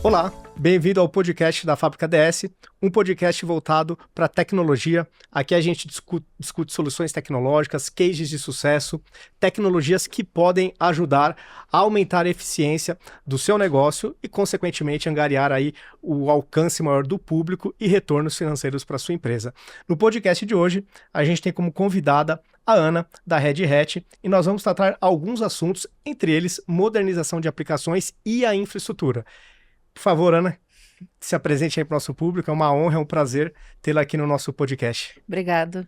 Olá, bem-vindo ao podcast da Fábrica DS, um podcast voltado para tecnologia. Aqui a gente discute soluções tecnológicas, cases de sucesso, tecnologias que podem ajudar a aumentar a eficiência do seu negócio e, consequentemente, angariar aí o alcance maior do público e retornos financeiros para a sua empresa. No podcast de hoje, a gente tem como convidada a Ana, da Red Hat, e nós vamos tratar alguns assuntos, entre eles modernização de aplicações e a infraestrutura. Por favor, Ana, se apresente aí para o nosso público. É uma honra, é um prazer tê-la aqui no nosso podcast. Obrigado,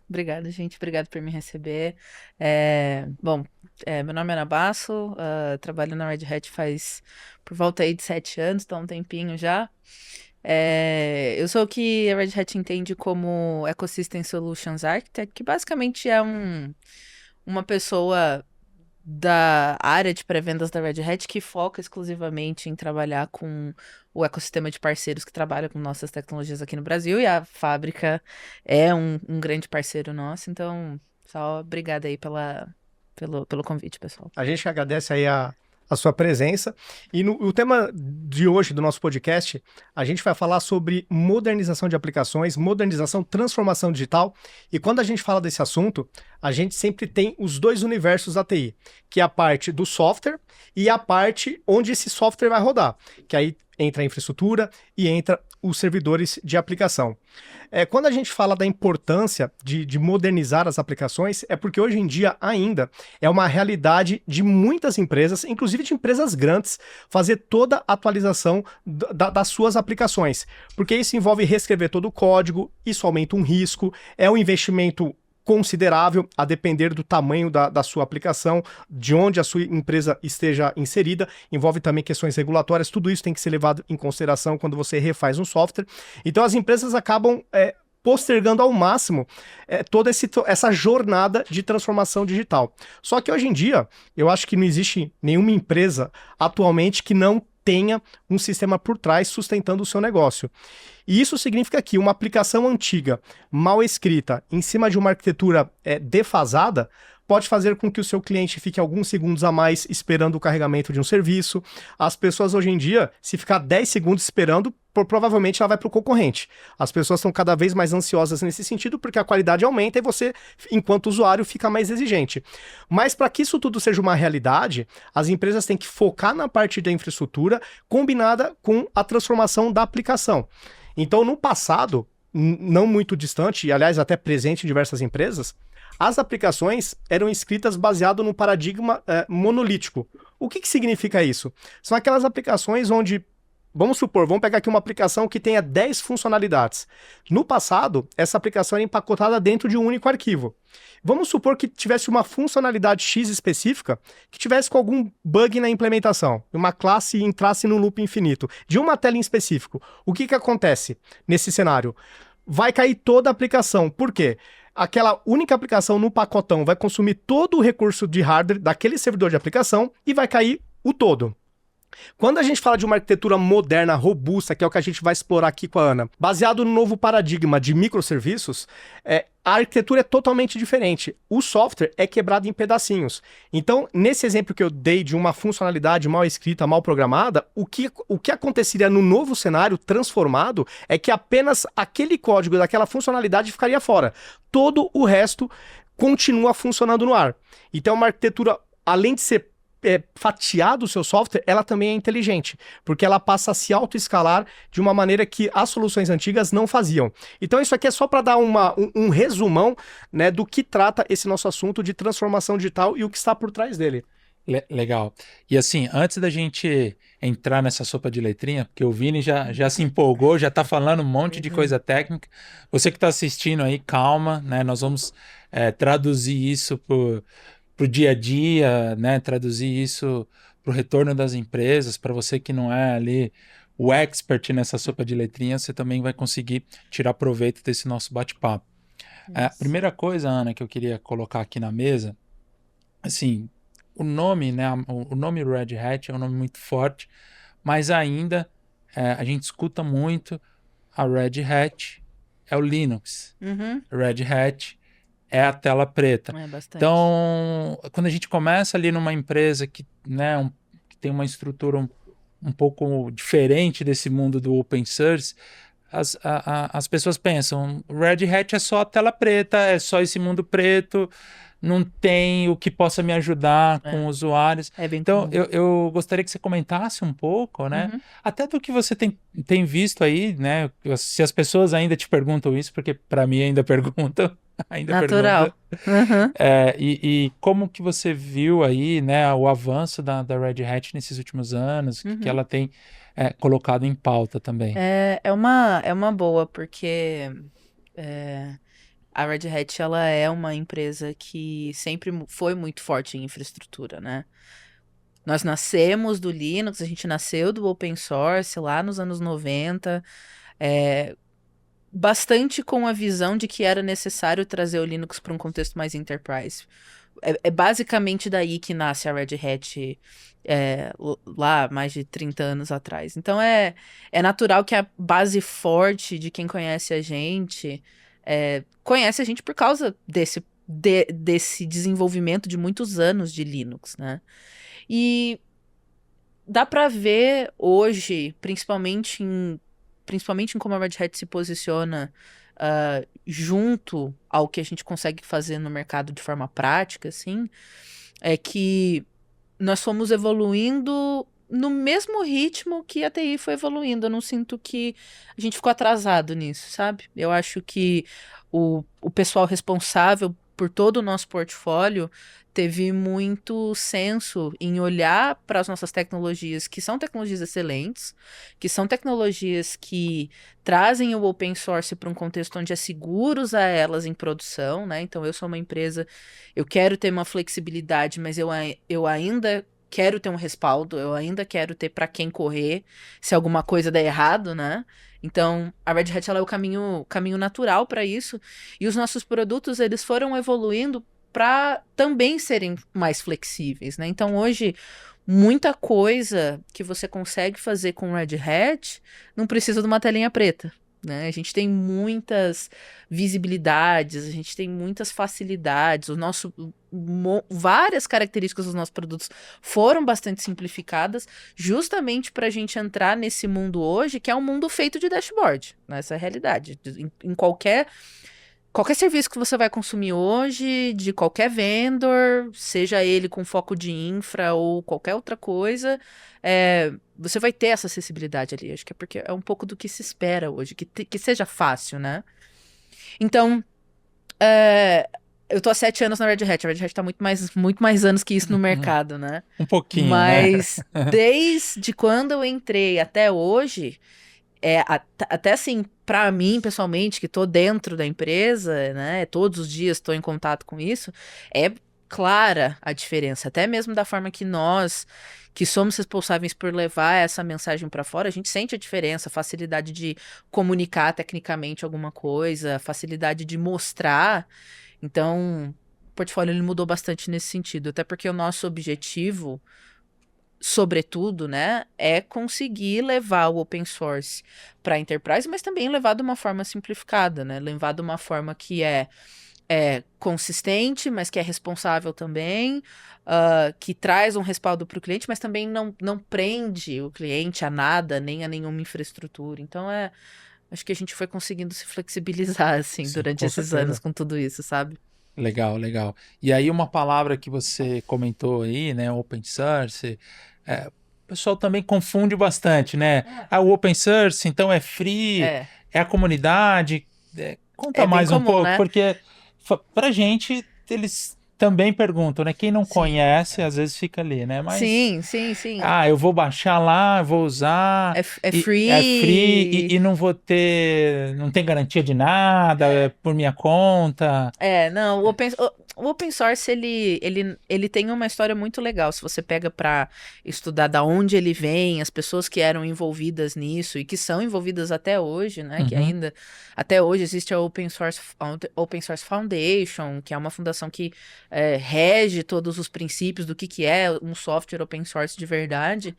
gente. Obrigado por me receber. Meu nome é Ana Basso, trabalho na Red Hat faz por volta aí de 7 anos, então um tempinho já. Eu sou o que a Red Hat entende como Ecosystem Solutions Architect, que basicamente é uma pessoa da área de pré-vendas da Red Hat que foca exclusivamente em trabalhar com o ecossistema de parceiros que trabalham com nossas tecnologias aqui no Brasil, e a fábrica é um grande parceiro nosso, então só obrigada aí pelo convite, pessoal. A gente agradece aí a sua presença. E o tema de hoje do nosso podcast, a gente vai falar sobre modernização de aplicações, modernização, transformação digital. E quando a gente fala desse assunto, a gente sempre tem os dois universos da TI, que é a parte do software e a parte onde esse software vai rodar, que aí entra a infraestrutura e entra os servidores de aplicação. Quando a gente fala da importância de modernizar as aplicações, é porque hoje em dia ainda é uma realidade de muitas empresas, inclusive de empresas grandes, fazer toda a atualização das suas aplicações, porque isso envolve reescrever todo o código, isso aumenta um risco, é um investimento considerável, a depender do tamanho da sua aplicação, de onde a sua empresa esteja inserida, envolve também questões regulatórias, tudo isso tem que ser levado em consideração quando você refaz um software. Então as empresas acabam postergando ao máximo toda essa jornada de transformação digital. Só que hoje em dia, eu acho que não existe nenhuma empresa atualmente que não tenha um sistema por trás sustentando o seu negócio. E isso significa que uma aplicação antiga, mal escrita, em cima de uma arquitetura defasada, pode fazer com que o seu cliente fique alguns segundos a mais esperando o carregamento de um serviço. As pessoas hoje em dia, se ficar 10 segundos esperando, provavelmente ela vai para o concorrente. As pessoas estão cada vez mais ansiosas nesse sentido, porque a qualidade aumenta e você, enquanto usuário, fica mais exigente. Mas para que isso tudo seja uma realidade, as empresas têm que focar na parte da infraestrutura combinada com a transformação da aplicação. Então, no passado, não muito distante, e aliás até presente em diversas empresas, as aplicações eram escritas baseado no paradigma monolítico. O que significa isso? São aquelas aplicações onde, vamos pegar aqui uma aplicação que tenha 10 funcionalidades. No passado, essa aplicação era empacotada dentro de um único arquivo. Vamos supor que tivesse uma funcionalidade X específica que tivesse com algum bug na implementação, uma classe entrasse no loop infinito, de uma tela em específico. O que acontece nesse cenário? Vai cair toda a aplicação. Por quê? Aquela única aplicação no pacotão vai consumir todo o recurso de hardware daquele servidor de aplicação e vai cair o todo. Quando a gente fala de uma arquitetura moderna, robusta, que é o que a gente vai explorar aqui com a Ana, baseado no novo paradigma de microserviços, a arquitetura é totalmente diferente. O software é quebrado em pedacinhos. Então, nesse exemplo que eu dei de uma funcionalidade mal escrita, mal programada, o que aconteceria no novo cenário transformado é que apenas aquele código daquela funcionalidade ficaria fora. Todo o resto continua funcionando no ar. Então, uma arquitetura, além de ser fatiado o seu software, ela também é inteligente, porque ela passa a se autoescalar de uma maneira que as soluções antigas não faziam. Então isso aqui é só para dar um resumão, né, do que trata esse nosso assunto de transformação digital e o que está por trás dele. Legal. E assim, antes da gente entrar nessa sopa de letrinha, porque o Vini já se empolgou, já está falando um monte de coisa técnica, você que está assistindo aí, calma, né, nós vamos traduzir isso para o dia a dia, né? Traduzir isso para o retorno das empresas, para você que não é ali o expert nessa sopa de letrinhas, você também vai conseguir tirar proveito desse nosso bate-papo. A primeira coisa, Ana, que eu queria colocar aqui na mesa, assim, o nome, né? O nome Red Hat é um nome muito forte, mas ainda a gente escuta muito a Red Hat é o Linux. Red Hat é a tela preta. Então, quando a gente começa ali numa empresa que, né, que tem uma estrutura um pouco diferente desse mundo do open source, as pessoas pensam, Red Hat é só a tela preta, é só esse mundo preto, não tem o que possa me ajudar com usuários. É bem Então, comum. eu gostaria que você comentasse um pouco, né? Uhum. Até do que você tem visto aí, né? Se as pessoas ainda te perguntam isso, porque para mim ainda perguntam, ainda perguntam. Natural. Uhum. E como que você viu aí, né, o avanço da Red Hat nesses últimos anos, o que Uhum. ela tem colocado em pauta também? É uma boa, porque a Red Hat ela é uma empresa que sempre foi muito forte em infraestrutura, né? Nós nascemos do Linux, a gente nasceu do open source lá nos anos 90, bastante com a visão de que era necessário trazer o Linux para um contexto mais enterprise. É basicamente daí que nasce a Red Hat lá mais de 30 anos atrás. Então é natural que a base forte de quem conhece a gente por causa desse desenvolvimento de muitos anos de Linux, né? E dá para ver hoje, principalmente em como a Red Hat se posiciona junto ao que a gente consegue fazer no mercado de forma prática, assim, é que nós fomos evoluindo no mesmo ritmo que a TI foi evoluindo. Eu não sinto que a gente ficou atrasado nisso, sabe? Eu acho que o pessoal responsável por todo o nosso portfólio teve muito senso em olhar para as nossas tecnologias, que são tecnologias excelentes, que são tecnologias que trazem o open source para um contexto onde é seguro usar elas em produção, né? Então, eu sou uma empresa, eu quero ter uma flexibilidade, mas eu ainda quero ter um respaldo, eu ainda quero ter para quem correr se alguma coisa der errado, né? Então, a Red Hat ela é o caminho natural para isso, e os nossos produtos eles foram evoluindo para também serem mais flexíveis, né? Então, hoje, muita coisa que você consegue fazer com Red Hat não precisa de uma telinha preta, né? A gente tem muitas visibilidades, a gente tem muitas facilidades, várias características dos nossos produtos foram bastante simplificadas, justamente para a gente entrar nesse mundo hoje, que é um mundo feito de dashboard, né? Essa é a realidade. Em qualquer serviço que você vai consumir hoje, de qualquer vendor, seja ele com foco de infra ou qualquer outra coisa, você vai ter essa acessibilidade ali. Acho que é porque é um pouco do que se espera hoje, que seja fácil, né? Então, eu tô há 7 anos na Red Hat. A Red Hat tá muito mais anos que isso no mercado, né? Um pouquinho, Mas desde quando eu entrei até hoje, até assim, para mim, pessoalmente, que tô dentro da empresa, né, todos os dias estou em contato com isso, é clara a diferença, até mesmo da forma que nós, que somos responsáveis por levar essa mensagem para fora, a gente sente a diferença, facilidade de comunicar tecnicamente alguma coisa, facilidade de mostrar. Então, o portfólio ele mudou bastante nesse sentido, até porque o nosso objetivo, sobretudo, né, é conseguir levar o open source para a enterprise, mas também levar de uma forma simplificada, né, levar de uma forma que é consistente, mas que é responsável também, que traz um respaldo para o cliente, mas também não prende o cliente a nada, nem a nenhuma infraestrutura. Então, acho que a gente foi conseguindo se flexibilizar, assim, Sim, durante com esses certeza. anos com tudo isso, sabe? Legal, legal. E aí uma palavra que você comentou aí, né, open source, o pessoal também confunde bastante, né? O open source, então é free, é a comunidade. Conta É bem mais um comum, pouco, né? porque pra gente, eles também perguntam, né? Quem não Sim. conhece, às vezes fica ali, né? Mas, Sim. eu vou baixar lá, vou usar, É free. é free e não não tem garantia de nada, é por minha conta. Não, o open source, ele tem uma história muito legal. Se você pega para estudar da onde ele vem, as pessoas que eram envolvidas nisso e que são envolvidas até hoje, né? Que ainda, até hoje existe a Open Source Foundation, que é uma fundação que rege todos os princípios do que é um software open source de verdade.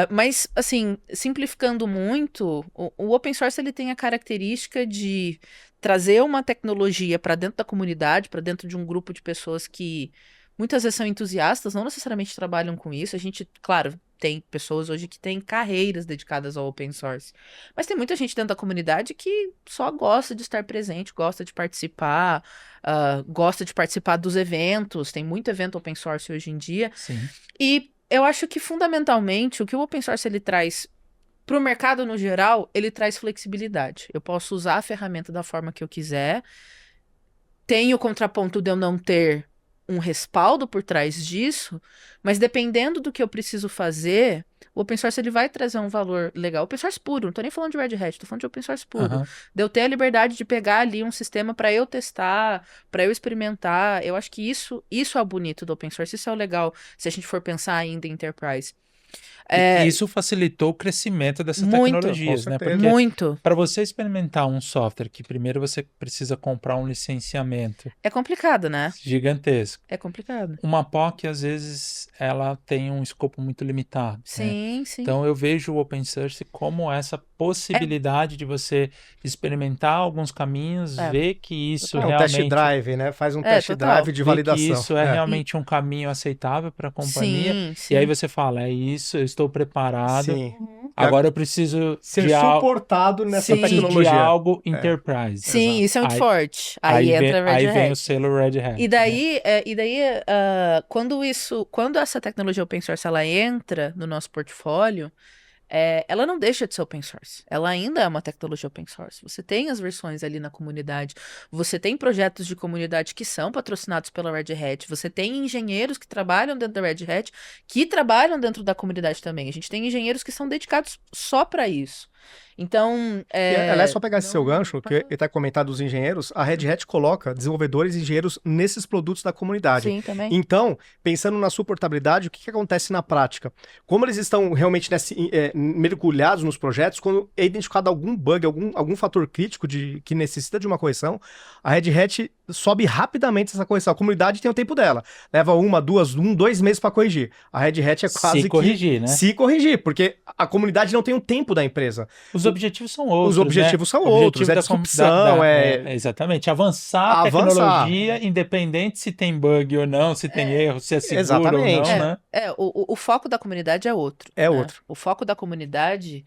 Mas, assim, simplificando muito, o open source ele tem a característica de trazer uma tecnologia para dentro da comunidade, para dentro de um grupo de pessoas que muitas vezes são entusiastas, não necessariamente trabalham com isso. A gente, claro, tem pessoas hoje que têm carreiras dedicadas ao open source. Mas tem muita gente dentro da comunidade que só gosta de estar presente, gosta de participar, gosta de participar dos eventos. Tem muito evento open source hoje em dia. Sim. E eu acho que, fundamentalmente, o que o open source ele traz para o mercado no geral, ele traz flexibilidade. Eu posso usar a ferramenta da forma que eu quiser. Tem o contraponto de eu não ter um respaldo por trás disso, mas dependendo do que eu preciso fazer, o open source ele vai trazer um valor legal. Open source puro, não tô nem falando de Red Hat, tô falando de open source puro. Aham. De eu ter a liberdade de pegar ali um sistema para eu testar, para eu experimentar. Eu acho que isso é o bonito do open source, isso é o legal, se a gente for pensar ainda em enterprise. E isso facilitou o crescimento dessas Muito, tecnologias, com né? certeza. Porque Muito. para você experimentar um software que primeiro você precisa comprar um licenciamento É complicado, né? gigantesco. É complicado. Uma POC, às vezes, ela tem um escopo muito limitado, né? Sim, sim. Então, eu vejo o open source como essa possibilidade de você experimentar alguns caminhos, ver que isso Um test realmente... drive, né? Faz um test total. drive de ver validação. que isso é realmente um caminho aceitável para a companhia. Sim, sim. E aí você fala, é isso, eu estou preparado. Sim. Agora eu preciso Ser de algo, suportado nessa Sim. de tecnologia. algo enterprise. Sim, Exato. isso é muito Aí- forte. Aí entra a Red aí vem Hat. o selo Red Hat. E daí, quando essa tecnologia open source ela entra no nosso portfólio, ela não deixa de ser open source. Ela ainda é uma tecnologia open source. Você tem as versões ali na comunidade, você tem projetos de comunidade que são patrocinados pela Red Hat, você tem engenheiros que trabalham dentro da Red Hat, que trabalham dentro da comunidade também. A gente tem engenheiros que são dedicados só para isso. Então, Aliás, só pegar esse seu não- gancho, que ele está comentado dos engenheiros, a Red Hat coloca desenvolvedores e engenheiros nesses produtos da comunidade. Sim, também. Então, pensando na sua portabilidade, o que acontece na prática? Como eles estão realmente mergulhados nos projetos, quando é identificado algum bug, algum fator crítico que necessita de uma correção, a Red Hat sobe rapidamente essa correção. A comunidade tem o tempo dela. Leva 2 meses para corrigir. A Red Hat é quase Se corrigir, que... né? Se corrigir, porque a comunidade não tem o tempo da empresa. Os objetivos são outros, Os objetivos são O objetivo outros, é da disrupção, exatamente, avançar a tecnologia, independente se tem bug ou não, se tem erro, se é seguro exatamente. ou não, né? O foco da comunidade é outro. É né? outro. O foco da comunidade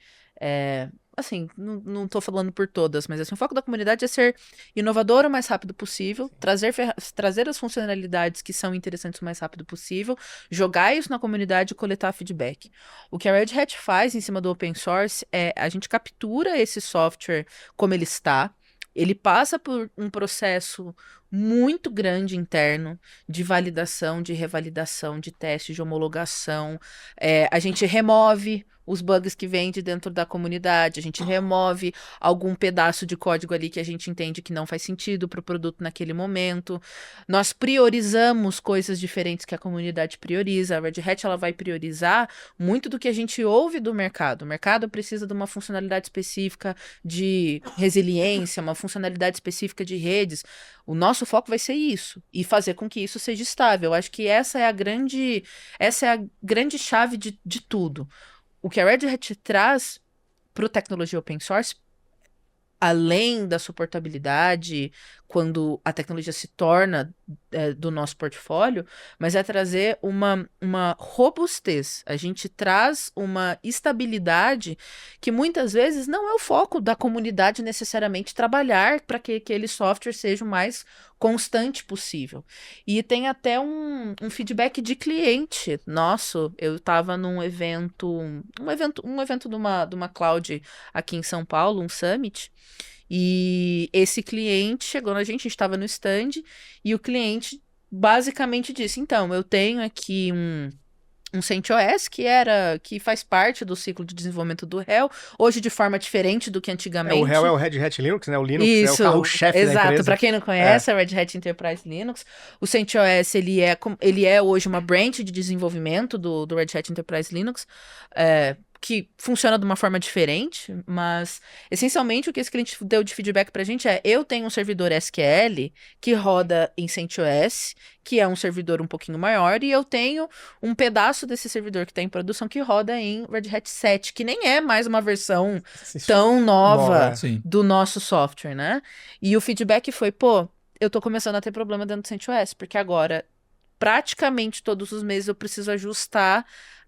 assim, não tô falando por todas, mas assim, o foco da comunidade é ser inovador o mais rápido possível, trazer as funcionalidades que são interessantes o mais rápido possível, jogar isso na comunidade e coletar feedback. O que a Red Hat faz em cima do open source é a gente captura esse software como ele está, ele passa por um processo muito grande interno de validação, de revalidação, de teste, de homologação. A gente remove os bugs que vêm de dentro da comunidade, a gente remove algum pedaço de código ali que a gente entende que não faz sentido para o produto naquele momento. Nós priorizamos coisas diferentes que a comunidade prioriza. A Red Hat ela vai priorizar muito do que a gente ouve do mercado. O mercado precisa de uma funcionalidade específica de resiliência, uma funcionalidade específica de redes. O nosso foco vai ser isso, e fazer com que isso seja estável. Eu acho que essa é a grande chave de tudo. O que a Red Hat traz para a tecnologia open source, além da suportabilidade, quando a tecnologia se torna do nosso portfólio, mas é trazer uma robustez. A gente traz uma estabilidade que muitas vezes não é o foco da comunidade necessariamente trabalhar para que aquele software seja o mais constante possível. E tem até um feedback de cliente nosso. Eu estava num evento de uma cloud aqui em São Paulo, um summit, e esse cliente chegou na gente estava no stand, e o cliente basicamente disse, então, eu tenho aqui um CentOS que faz parte do ciclo de desenvolvimento do RHEL, hoje de forma diferente do que antigamente. O RHEL é o Red Hat Linux, né? O Linux Isso, é o carro-chefe da empresa. Exato, para quem não conhece, a Red Hat Enterprise Linux, o CentOS, ele é hoje uma branch de desenvolvimento do Red Hat Enterprise Linux, que funciona de uma forma diferente, mas essencialmente o que esse cliente deu de feedback pra gente eu tenho um servidor SQL que roda em CentOS, que é um servidor um pouquinho maior, e eu tenho um pedaço desse servidor que está em produção que roda em Red Hat 7, que nem é mais uma versão tão nova do nosso software, né? E o feedback foi, eu tô começando a ter problema dentro do CentOS, porque agora praticamente todos os meses eu preciso ajustar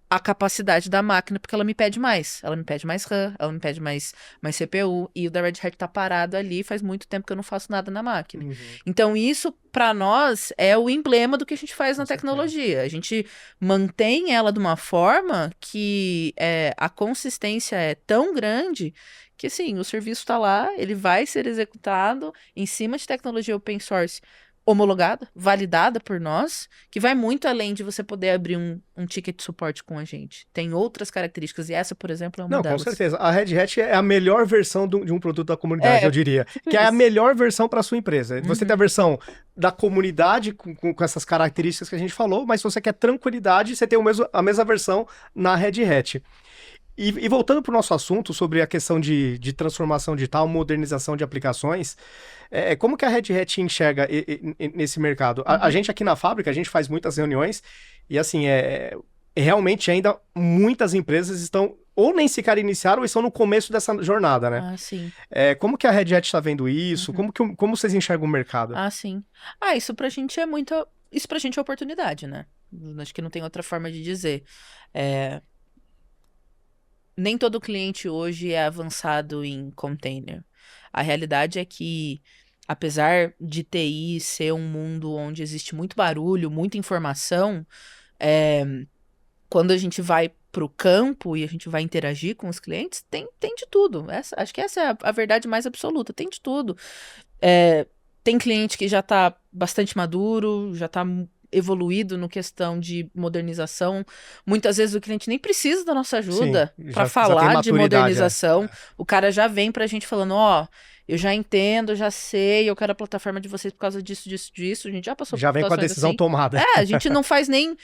a capacidade da máquina, porque ela me pede mais. Ela me pede mais RAM, ela me pede mais CPU, e o da Red Hat tá parado ali, faz muito tempo que eu não faço nada na máquina. Então, isso, para nós, é o emblema do que a gente faz na tecnologia. A gente mantém ela de uma forma que a consistência é tão grande que, assim, o serviço está lá, ele vai ser executado em cima de tecnologia open source homologada, validada por nós, que vai muito além de você poder abrir um ticket de suporte com a gente. Tem outras características, e essa, por exemplo, é uma delas. Não, com certeza. A Red Hat é a melhor versão de um produto da comunidade, eu diria. Que é a melhor versão para sua empresa. Você tem a versão da comunidade com essas características que a gente falou, mas se você quer tranquilidade, você tem a mesma versão na Red Hat. E voltando para o nosso assunto sobre a questão de transformação digital, modernização de aplicações, como que a Red Hat enxerga nesse mercado? A gente aqui na fábrica, a gente faz muitas reuniões e assim, realmente ainda muitas empresas estão ou nem sequer iniciaram ou estão no começo dessa jornada, né? Ah, sim. Como que a Red Hat está vendo isso? Como vocês enxergam o mercado? Ah, sim. Isso pra gente é isso pra gente é oportunidade, né? Acho que não tem outra forma de dizer. Nem todo cliente hoje é avançado em container. A realidade é que, apesar de TI ser um mundo onde existe muito barulho, muita informação, quando a gente vai para o campo e a gente vai interagir com os clientes, tem de tudo. Acho que essa é a verdade mais absoluta, tem de tudo. Tem cliente que já está bastante maduro, já está evoluído no questão de modernização. Muitas vezes o cliente nem precisa da nossa ajuda para falar de modernização. O cara já vem pra gente falando, eu já entendo, já sei, eu quero a plataforma de vocês por causa disso, disso, disso. A gente já passou por já vem com a decisão assim. tomada. A gente não faz nem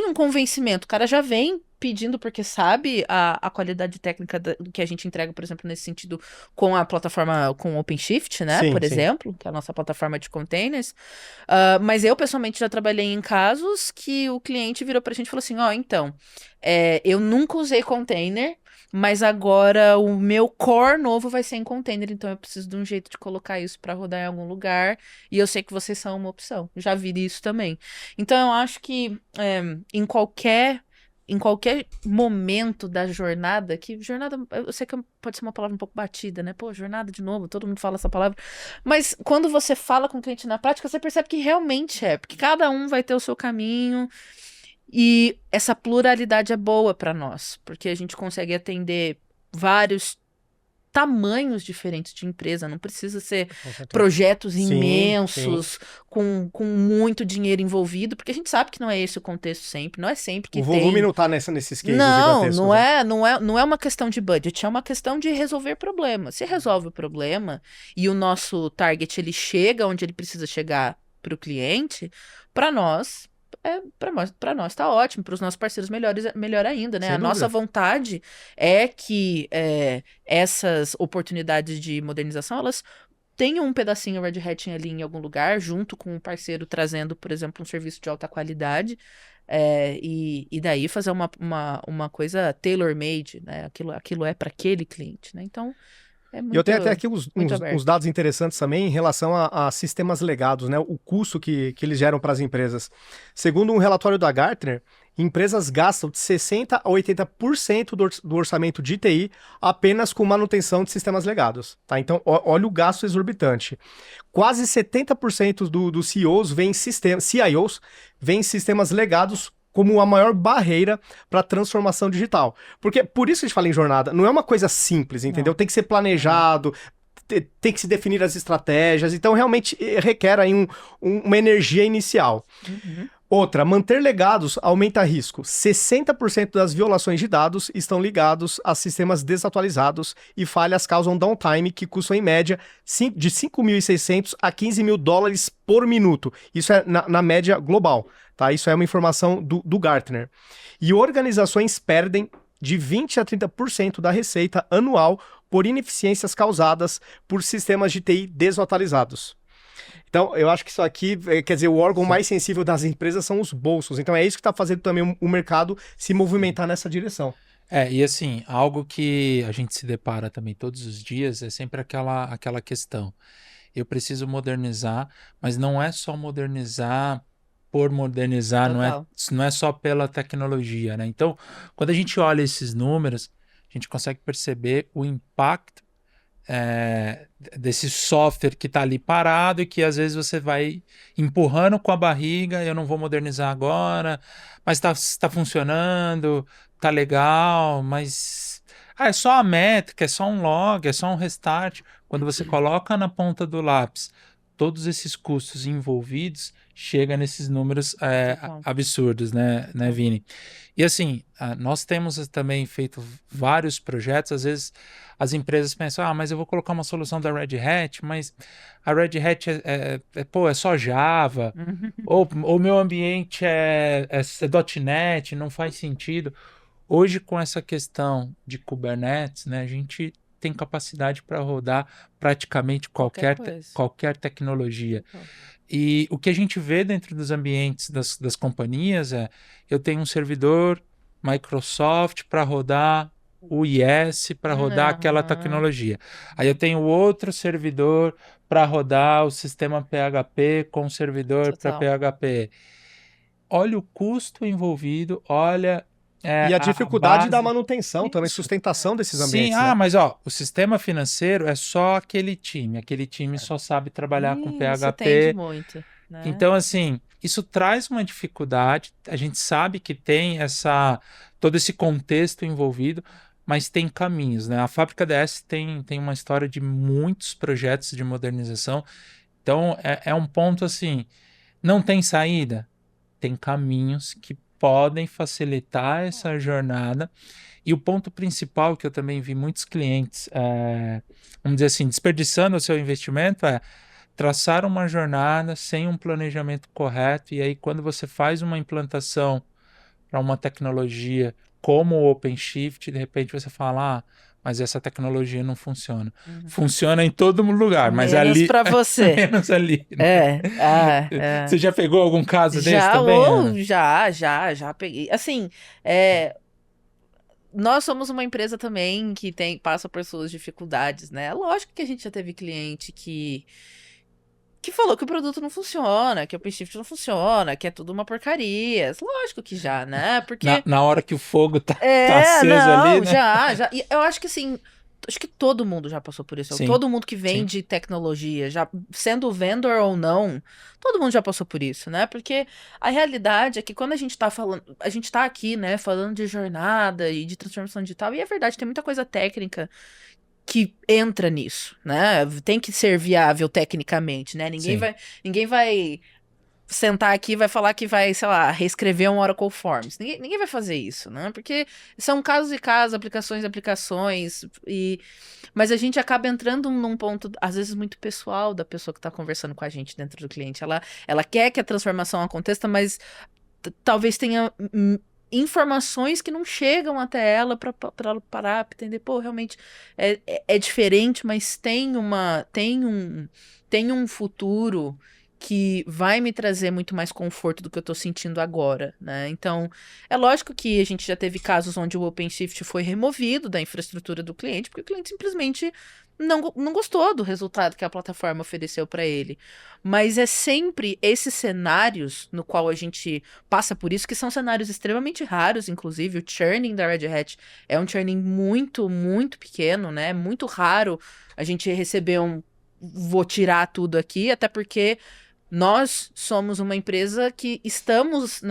um convencimento. O cara já vem pedindo porque sabe a qualidade técnica que a gente entrega, por exemplo, nesse sentido, com a plataforma, com o OpenShift, né? Sim, por exemplo, que é a nossa plataforma de containers. Mas eu, pessoalmente, já trabalhei em casos que o cliente virou pra gente e falou assim, então, eu nunca usei container, mas agora o meu core novo vai ser em container, então eu preciso de um jeito de colocar isso para rodar em algum lugar, e eu sei que vocês são uma opção. Já vi isso também. Então, eu acho que em qualquer momento da jornada, eu sei que pode ser uma palavra um pouco batida, né? Pô, jornada de novo, todo mundo fala essa palavra. Mas quando você fala com o cliente na prática, você percebe que realmente porque cada um vai ter o seu caminho. E essa pluralidade é boa para nós, porque a gente consegue atender vários tamanhos diferentes de empresa, não precisa ser projetos imensos, com muito dinheiro envolvido, porque a gente sabe que não é esse o contexto sempre, não é sempre que o volume não tá nesses cases gigantescos. Não é uma questão de budget, é uma questão de resolver problema. Se resolve o problema e o nosso target ele chega onde ele precisa chegar para o cliente, para nós tá ótimo, para os nossos parceiros melhor ainda, né? Nossa vontade é que essas oportunidades de modernização, elas tenham um pedacinho Red Hat ali em algum lugar, junto com um parceiro trazendo, por exemplo, um serviço de alta qualidade, e daí fazer uma coisa tailor-made, né? Aquilo é para aquele cliente, né? Então, eu tenho até aqui uns dados interessantes também em relação a sistemas legados, né? O custo que eles geram para as empresas. Segundo um relatório da Gartner, empresas gastam de 60% a 80% do orçamento de TI apenas com manutenção de sistemas legados. Tá? Então, olha o gasto exorbitante. Quase 70% dos CIOs veem sistemas legados como a maior barreira para a transformação digital. Porque, por isso que a gente fala em jornada, não é uma coisa simples, entendeu? Tem que ser planejado, tem que se definir as estratégias, então realmente requer aí uma energia inicial. Outra, manter legados aumenta risco. 60% das violações de dados estão ligados a sistemas desatualizados e falhas causam downtime que custam em média de $5.600 a $15.000 por minuto. Isso é na média global. Tá? Isso é uma informação do Gartner. E organizações perdem de 20% a 30% da receita anual por ineficiências causadas por sistemas de TI desatualizados. Então, eu acho que isso aqui, quer dizer, o órgão mais sensível das empresas são os bolsos. Então, é isso que está fazendo também o mercado se movimentar nessa direção. E assim, algo que a gente se depara também todos os dias é sempre aquela questão. Eu preciso modernizar, mas não é só modernizar por modernizar, Total. não é só pela tecnologia, né? Então, quando a gente olha esses números, a gente consegue perceber o impacto desse software que está ali parado e que às vezes você vai empurrando com a barriga, eu não vou modernizar agora, mas está funcionando, tá legal, mas é só a métrica, é só um log, é só um restart. Quando você coloca na ponta do lápis todos esses custos envolvidos, chega nesses números Total. absurdos, né, Vini? E assim, nós temos também feito vários projetos, às vezes as empresas pensam, mas eu vou colocar uma solução da Red Hat, mas a Red Hat é só Java, ou o meu ambiente é .NET, não faz sentido. Hoje, com essa questão de Kubernetes, né, a gente tem capacidade para rodar praticamente qualquer tecnologia. E o que a gente vê dentro dos ambientes das companhias eu tenho um servidor Microsoft para rodar o IS, para rodar aquela tecnologia. Aí eu tenho outro servidor para rodar o sistema PHP com servidor para PHP. Olha o custo envolvido, olha... e a dificuldade da manutenção também, sustentação desses ambientes. Sim, mas o sistema financeiro é só aquele time só sabe trabalhar com PHP. Isso tende muito, né? Então, assim, isso traz uma dificuldade, a gente sabe que tem todo esse contexto envolvido, mas tem caminhos, né? A Fábrica DS tem uma história de muitos projetos de modernização, então é um ponto assim, não tem saída? Tem caminhos que podem facilitar essa jornada. E o ponto principal que eu também vi muitos clientes, vamos dizer assim, desperdiçando o seu investimento traçar uma jornada sem um planejamento correto. E aí, quando você faz uma implantação para uma tecnologia como o OpenShift, de repente você fala, mas essa tecnologia não funciona. Funciona em todo lugar, mas menos ali... para você. menos ali. Né? Você já pegou algum caso desse também? Já peguei. Assim, nós somos uma empresa também que passa por suas dificuldades, né? Lógico que a gente já teve cliente que falou que o produto não funciona, que o OpenShift não funciona, que é tudo uma porcaria. Lógico que já, né? Porque... Na hora que o fogo tá aceso ali, né? Já. E eu acho que assim, acho que todo mundo já passou por isso. Sim. Todo mundo que vende tecnologia, já sendo vendor ou não, todo mundo já passou por isso, né? Porque a realidade é que quando a gente tá falando, a gente tá aqui, né, falando de jornada e de transformação digital, e é verdade, tem muita coisa técnica que entra nisso, né? Tem que ser viável tecnicamente, né? Ninguém vai sentar aqui e vai falar que vai, sei lá, reescrever um Oracle Forms. Ninguém vai fazer isso, né? Porque são casos e casos, aplicações, mas a gente acaba entrando num ponto, às vezes, muito pessoal da pessoa que está conversando com a gente dentro do cliente. Ela quer que a transformação aconteça, mas talvez tenha informações que não chegam até ela para ela parar, pra entender, realmente é diferente, mas tem um futuro que vai me trazer muito mais conforto do que eu tô sentindo agora, né? Então, é lógico que a gente já teve casos onde o OpenShift foi removido da infraestrutura do cliente, porque o cliente simplesmente não gostou do resultado que a plataforma ofereceu para ele. Mas é sempre esses cenários no qual a gente passa por isso, que são cenários extremamente raros, inclusive o churning da Red Hat é um churning muito, muito pequeno, né? Muito raro a gente receber vou tirar tudo aqui, até porque nós somos uma empresa que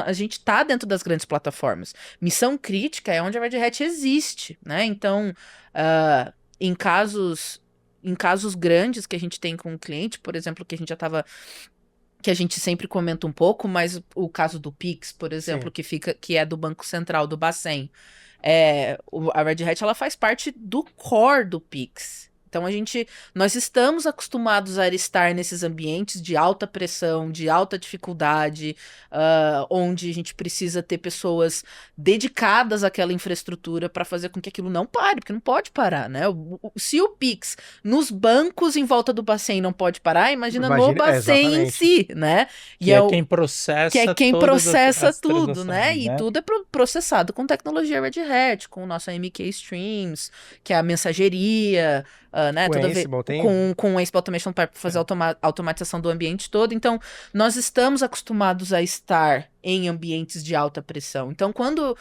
a gente está dentro das grandes plataformas. Missão crítica é onde a Red Hat existe, né? Então, em casos grandes que a gente tem com o cliente, por exemplo, que a gente sempre comenta um pouco, mas o caso do Pix, por exemplo, que é do Banco Central, do Bacen. A Red Hat ela faz parte do core do Pix. Então, nós estamos acostumados a estar nesses ambientes de alta pressão, de alta dificuldade, onde a gente precisa ter pessoas dedicadas àquela infraestrutura para fazer com que aquilo não pare, porque não pode parar, né? Se o Pix nos bancos em volta do Bacen não pode parar, imagina no Bacen em si, né? Que é quem processa tudo, né? E tudo é processado com tecnologia Red Hat, com o nosso MK Streams, que é a mensageria, né? O Toda vez Ansible tem. com o Ansible Automation para fazer automatização do ambiente todo. Então, nós estamos acostumados a estar em ambientes de alta pressão. Então, quando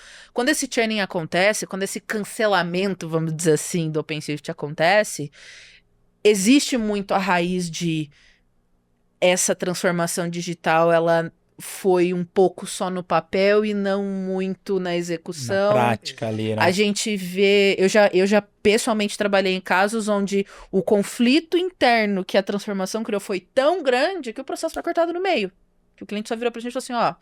esse churning acontece, quando esse cancelamento, vamos dizer assim, do OpenShift acontece, existe muito a raiz de essa transformação digital, ela foi um pouco só no papel e não muito na execução. Na prática ali, né? A gente vê, eu já pessoalmente trabalhei em casos onde o conflito interno que a transformação criou foi tão grande que o processo foi cortado no meio. Que o cliente só virou pra gente e falou assim, ó,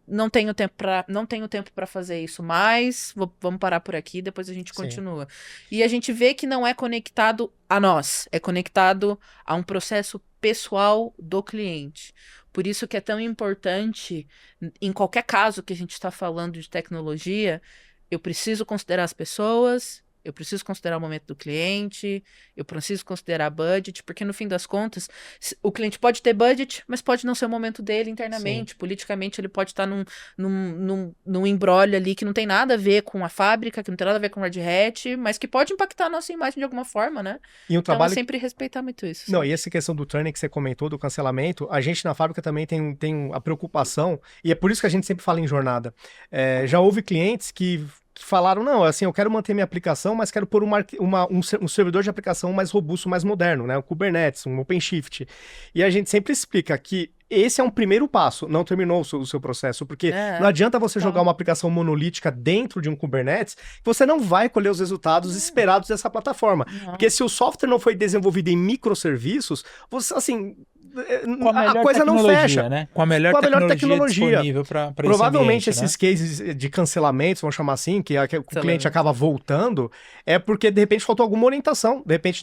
não tenho tempo para fazer isso mais, vamos parar por aqui, depois a gente continua. E a gente vê que não é conectado a nós, é conectado a um processo pessoal do cliente. Por isso que é tão importante, em qualquer caso que a gente está falando de tecnologia, eu preciso considerar as pessoas, eu preciso considerar o momento do cliente, eu preciso considerar budget, porque no fim das contas, o cliente pode ter budget, mas pode não ser o momento dele internamente. Sim. Politicamente, ele pode estar num embrólio ali que não tem nada a ver com a fábrica, que não tem nada a ver com o Red Hat, mas que pode impactar a nossa imagem de alguma forma, né? E então, é sempre respeitar muito isso. Não, e essa questão do turning que você comentou, do cancelamento, a gente na fábrica também tem a preocupação, e é por isso que a gente sempre fala em jornada. Já houve clientes que falaram, não, assim, eu quero manter minha aplicação, mas quero pôr um servidor de aplicação mais robusto, mais moderno, né? Um Kubernetes, um OpenShift. E a gente sempre explica que esse é um primeiro passo, não terminou o seu processo, porque não adianta você jogar uma aplicação monolítica dentro de um Kubernetes, que você não vai colher os resultados esperados dessa plataforma. Porque se o software não foi desenvolvido em microserviços, você, assim, a coisa não fecha. Né? Com a melhor tecnologia disponível para provavelmente esse ambiente, esses cases de cancelamentos, vamos chamar assim, que o cliente acaba voltando, é porque de repente faltou alguma orientação, de repente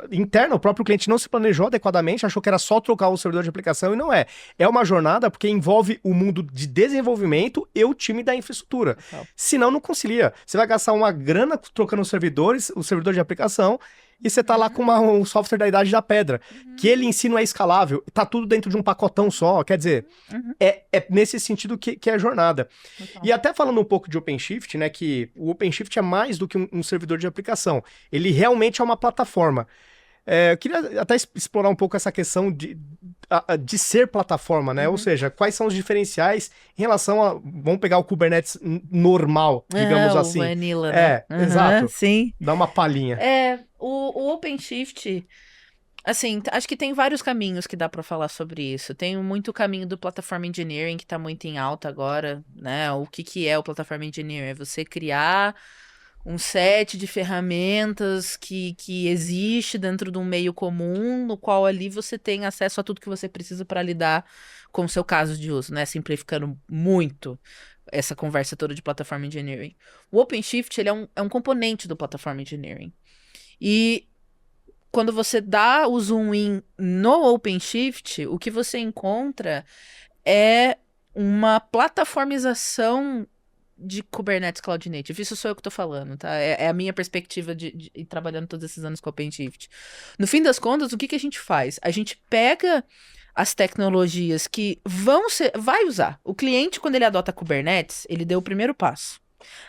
interna, o próprio cliente não se planejou adequadamente, achou que era só trocar o servidor de aplicação e não é. É uma jornada porque envolve o mundo de desenvolvimento e o time da infraestrutura. Senão não concilia. Você vai gastar uma grana trocando os servidores, o servidor de aplicação, e você tá lá com um software da idade da pedra, que ele em si não é escalável, tá tudo dentro de um pacotão só, quer dizer, é nesse sentido que é a jornada. E até falando um pouco de OpenShift, né, que o OpenShift é mais do que um servidor de aplicação, ele realmente é uma plataforma. Eu queria até explorar um pouco essa questão de ser plataforma, né? Ou seja, quais são os diferenciais em relação a... Vamos pegar o Kubernetes normal, digamos assim. O vanilla, né? Exato. Sim. Dá uma palhinha. O OpenShift, assim, acho que tem vários caminhos que dá para falar sobre isso. Tem muito o caminho do Platform Engineering, que tá muito em alta agora, né? O que é o Platform Engineering? É você criar um set de ferramentas que existe dentro de um meio comum, no qual ali você tem acesso a tudo que você precisa para lidar com o seu caso de uso, né? Simplificando muito essa conversa toda de Platform Engineering. O OpenShift, ele é um componente do Platform Engineering. E quando você dá o zoom in no OpenShift, o que você encontra é uma plataformização de Kubernetes Cloud Native. Isso sou eu que estou falando, tá? É a minha perspectiva de ir trabalhando todos esses anos com o OpenShift. No fim das contas, o que a gente faz? A gente pega as tecnologias que vai usar. O cliente, quando ele adota Kubernetes, ele deu o primeiro passo.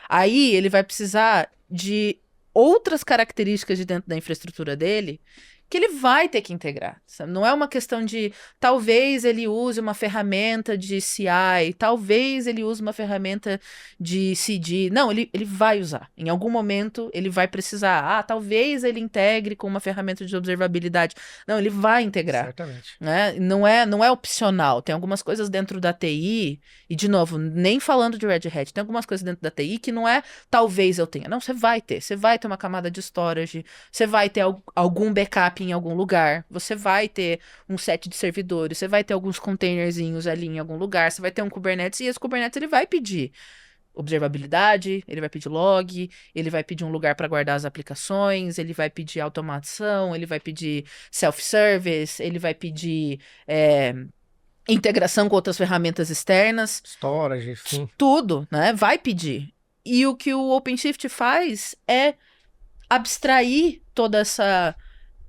Aí, ele vai precisar de outras características de dentro da infraestrutura dele que ele vai ter que integrar. Não é uma questão de talvez ele use uma ferramenta de CI, talvez ele use uma ferramenta de CD. Não, ele vai usar. Em algum momento ele vai precisar. Talvez ele integre com uma ferramenta de observabilidade. Não, ele vai integrar. Certamente. Né? Não é opcional. Tem algumas coisas dentro da TI, e de novo, nem falando de Red Hat, tem algumas coisas dentro da TI que não é talvez eu tenha. Não, você vai ter. Você vai ter uma camada de storage, você vai ter algum backup em algum lugar, você vai ter um set de servidores, você vai ter alguns containerzinhos ali em algum lugar, você vai ter um Kubernetes, e esse Kubernetes ele vai pedir observabilidade, ele vai pedir log, ele vai pedir um lugar para guardar as aplicações, ele vai pedir automação, ele vai pedir self-service, ele vai pedir integração com outras ferramentas externas. Storage, enfim. Tudo, né? Vai pedir. E o que o OpenShift faz é abstrair toda essa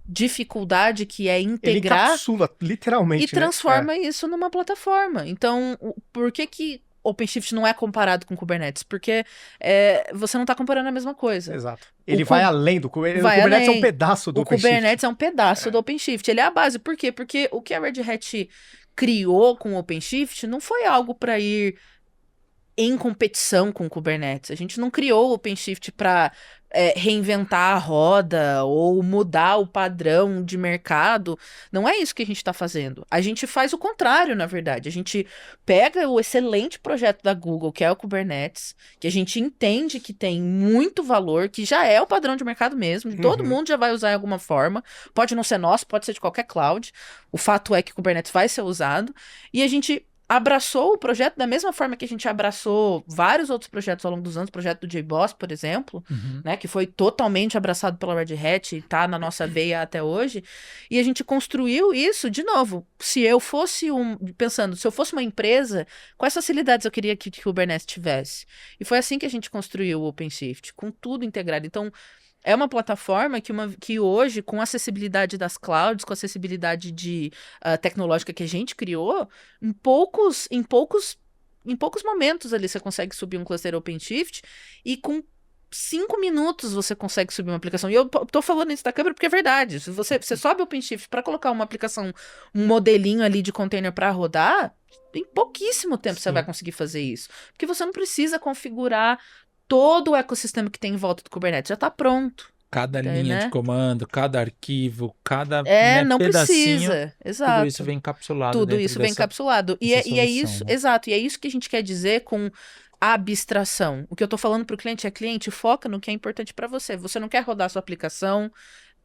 dificuldade que é integrar. Ele encapsula, literalmente. E transforma isso numa plataforma. Então, por que OpenShift não é comparado com Kubernetes? Porque você não está comparando a mesma coisa. Exato. Ele vai além do Kubernetes. O Kubernetes é um pedaço do OpenShift. O Kubernetes é um pedaço do OpenShift. Ele é a base. Por quê? Porque o que a Red Hat criou com o OpenShift não foi algo para ir em competição com o Kubernetes. A gente não criou o OpenShift para reinventar a roda ou mudar o padrão de mercado. Não é isso que a gente está fazendo. A gente faz o contrário, na verdade. A gente pega o excelente projeto da Google, que é o Kubernetes, que a gente entende que tem muito valor, que já é o padrão de mercado mesmo, todo mundo já vai usar em alguma forma. Pode não ser nosso, pode ser de qualquer cloud. O fato é que o Kubernetes vai ser usado. E a gente abraçou o projeto da mesma forma que a gente abraçou vários outros projetos ao longo dos anos, o projeto do JBoss, por exemplo, né, que foi totalmente abraçado pela Red Hat e tá na nossa veia até hoje, e a gente construiu isso, de novo, se eu fosse uma empresa, quais facilidades eu queria que o Kubernetes tivesse? E foi assim que a gente construiu o OpenShift, com tudo integrado. Então, é uma plataforma que hoje, com a acessibilidade das clouds, com a acessibilidade tecnológica que a gente criou, em poucos momentos ali você consegue subir um cluster OpenShift e com 5 minutos você consegue subir uma aplicação. E eu tô falando isso da câmera porque é verdade. Se você sobe o OpenShift para colocar uma aplicação, um modelinho ali de container para rodar, em pouquíssimo tempo você vai conseguir fazer isso. Porque você não precisa configurar todo o ecossistema que tem em volta do Kubernetes. Já está pronto. Cada linha de comando, cada arquivo, cada não pedacinho, precisa. Exato. tudo isso vem encapsulado. Tudo isso vem encapsulado. E é isso, né? Exato. E é isso que a gente quer dizer com abstração. O que eu estou falando para o cliente é: cliente, foca no que é importante para você. Você não quer rodar sua aplicação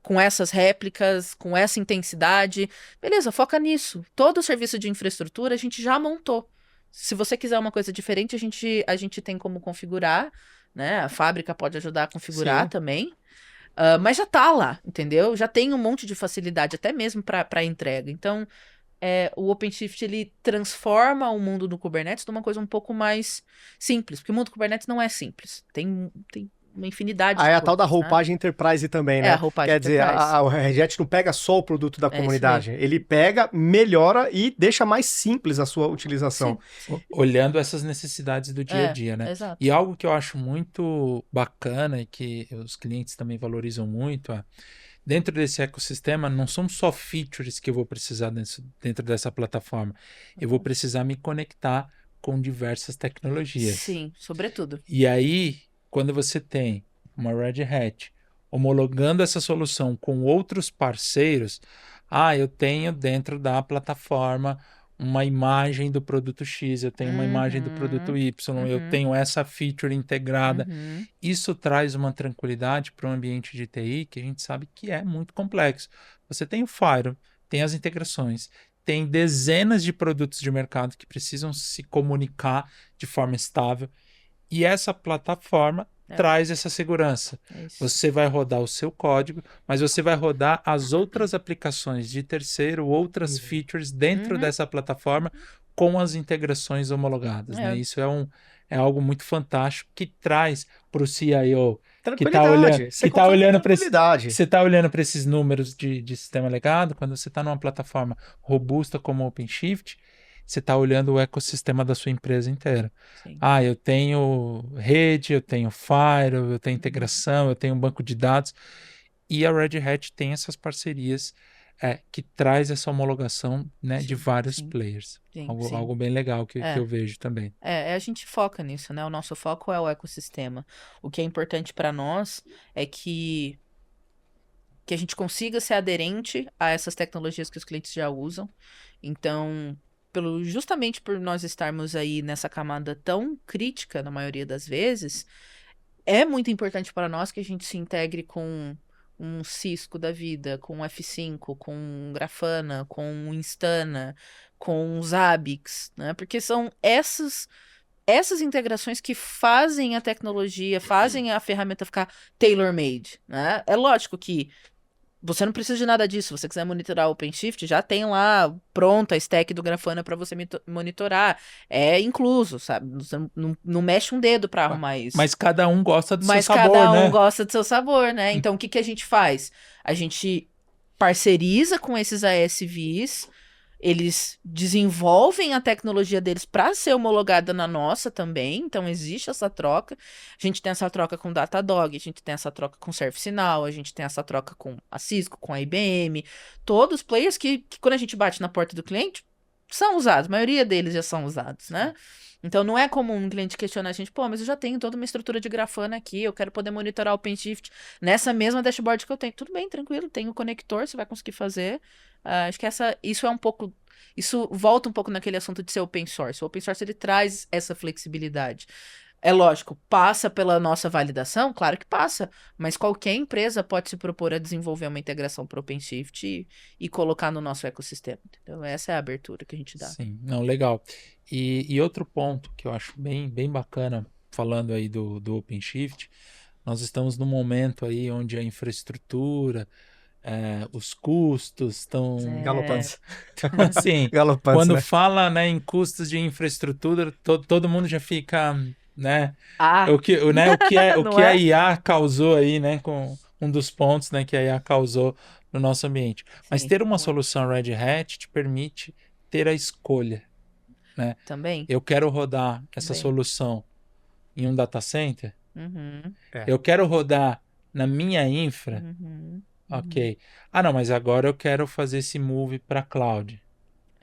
com essas réplicas, com essa intensidade. Beleza, foca nisso. Todo o serviço de infraestrutura a gente já montou. Se você quiser uma coisa diferente, a gente tem como configurar, né? A fábrica pode ajudar a configurar também. Mas já tá lá, entendeu? Já tem um monte de facilidade, até mesmo para entrega. Então, o OpenShift, ele transforma o mundo do Kubernetes numa coisa um pouco mais simples. Porque o mundo do Kubernetes não é simples. Tem uma infinidade de a tal da coisas, roupagem Enterprise também, né? A roupagem Quer dizer, Enterprise. o Red Hat não pega só o produto da comunidade. Ele pega, melhora e deixa mais simples a sua utilização. Sim. Olhando essas necessidades do dia a dia, né? Exato. E algo que eu acho muito bacana e que os clientes também valorizam muito dentro desse ecossistema, não são só features que eu vou precisar dentro dessa plataforma. Eu vou precisar me conectar com diversas tecnologias. Sim, sobretudo. E aí, quando você tem uma Red Hat homologando essa solução com outros parceiros, eu tenho dentro da plataforma uma imagem do produto X, eu tenho uma imagem do produto Y, eu tenho essa feature integrada. Isso traz uma tranquilidade para o ambiente de TI que a gente sabe que é muito complexo. Você tem o Firewall, tem as integrações, tem dezenas de produtos de mercado que precisam se comunicar de forma estável. E essa plataforma traz essa segurança. Você vai rodar o seu código, mas você vai rodar as outras aplicações de terceiro, outras features dentro dessa plataforma com as integrações homologadas. Né? Isso é algo muito fantástico que traz para o CIO que está olhando para esses números de sistema legado. Quando você está numa plataforma robusta como o OpenShift, você está olhando o ecossistema da sua empresa inteira. Sim. Eu tenho rede, eu tenho firewall, eu tenho integração, eu tenho um banco de dados. E a Red Hat tem essas parcerias que traz essa homologação, né, de vários players. Algo bem legal que eu vejo também. A gente foca nisso, né? O nosso foco é o ecossistema. O que é importante para nós é que a gente consiga ser aderente a essas tecnologias que os clientes já usam. Então, justamente por nós estarmos aí nessa camada tão crítica, na maioria das vezes, é muito importante para nós que a gente se integre com um Cisco da vida, com um F5, com um Grafana, com um Instana, com um Zabbix, né? Porque são essas integrações que fazem a tecnologia, fazem a ferramenta ficar tailor-made, né? É lógico que você não precisa de nada disso. Se você quiser monitorar o OpenShift, já tem lá pronta a stack do Grafana para você monitorar. É incluso, sabe? Você não mexe um dedo para arrumar isso. Mas cada um gosta do seu sabor, né? Mas cada um gosta do seu sabor, né? Então, o que a gente faz? A gente parceriza com esses ASVs, Eles desenvolvem a tecnologia deles para ser homologada na nossa também, então existe essa troca. A gente tem essa troca com Datadog, a gente tem essa troca com ServiceNow, a gente tem essa troca com a Cisco, com a IBM, todos os players que quando a gente bate na porta do cliente, são usados, a maioria deles já são usados, né? Então não é comum um cliente questionar a gente, pô, mas eu já tenho toda uma estrutura de Grafana aqui, eu quero poder monitorar o OpenShift nessa mesma dashboard que eu tenho. Tudo bem, tranquilo, tem o conector, você vai conseguir fazer. Acho que isso é um pouco. Isso volta um pouco naquele assunto de ser open source. O open source ele traz essa flexibilidade. É lógico, passa pela nossa validação? Claro que passa, mas qualquer empresa pode se propor a desenvolver uma integração para o OpenShift e colocar no nosso ecossistema. Então, essa é a abertura que a gente dá. Sim, não, legal. E outro ponto que eu acho bem bacana, falando aí do OpenShift, nós estamos num momento aí onde a infraestrutura, os custos estão Galopantes. assim, Galopantes, quando né? fala, né, em custos de infraestrutura, todo mundo já fica, né, Ah, o não que a é? IA causou aí, né, com um dos pontos, né, que a IA causou no nosso ambiente. Mas Sim, ter uma muito. solução Red Hat te permite ter a escolha, né? Também? Eu quero rodar essa Também. solução em um data center, Uhum, eu quero rodar na minha infra, uhum, ok. Ah, não, mas agora eu quero fazer esse move para cloud.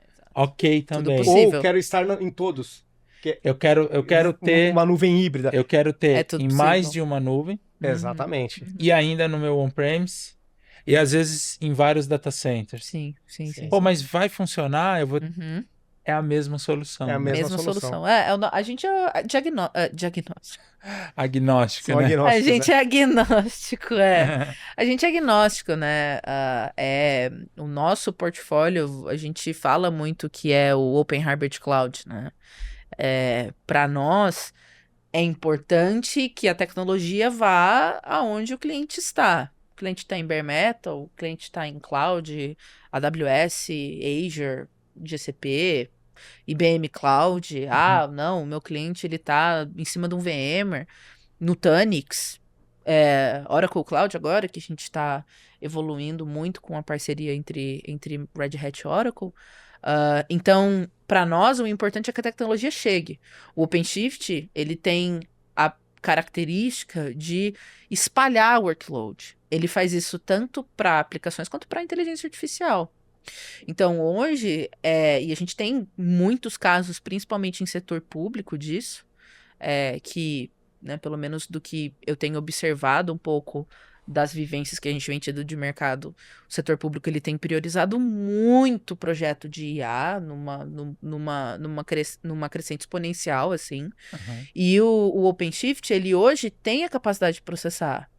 exato. Ok Tudo também. Ou possível. quero estar em todos. Que Eu quero ter, uma nuvem híbrida. eu quero É ter tudo em mais possível. de uma nuvem Exatamente. e ainda no meu on-premise e às vezes em vários data centers. Sim, sim, sim, Sim. Pô, sim. mas vai funcionar? Uhum. É a mesma É solução, a né? mesma Mesma solução. solução. A gente é diagnóstico. Agnóstico, São né? A agnósticos, gente né? é agnóstico, é. A gente é agnóstico, né? O nosso portfólio, a gente fala muito que é o Open Hybrid Cloud, né? Para nós, é importante que a tecnologia vá aonde o cliente está. O cliente está em Bare Metal, o cliente está em Cloud, AWS, Azure, GCP, IBM Cloud. Ah, não, o meu cliente ele está em cima de um VMware, Nutanix, Oracle Cloud agora, que a gente está evoluindo muito com a parceria entre Red Hat e Oracle. Então, para nós, o importante é que a tecnologia chegue. O OpenShift, ele tem a característica de espalhar o workload. Ele faz isso tanto para aplicações quanto para inteligência artificial. Então, hoje, e a gente tem muitos casos, principalmente em setor público disso, que, né, pelo menos do que eu tenho observado um pouco das vivências que a gente vem tido de mercado, o setor público ele tem priorizado muito o projeto de IA numa crescente exponencial, assim. Uhum. E o OpenShift, ele hoje tem a capacidade de processar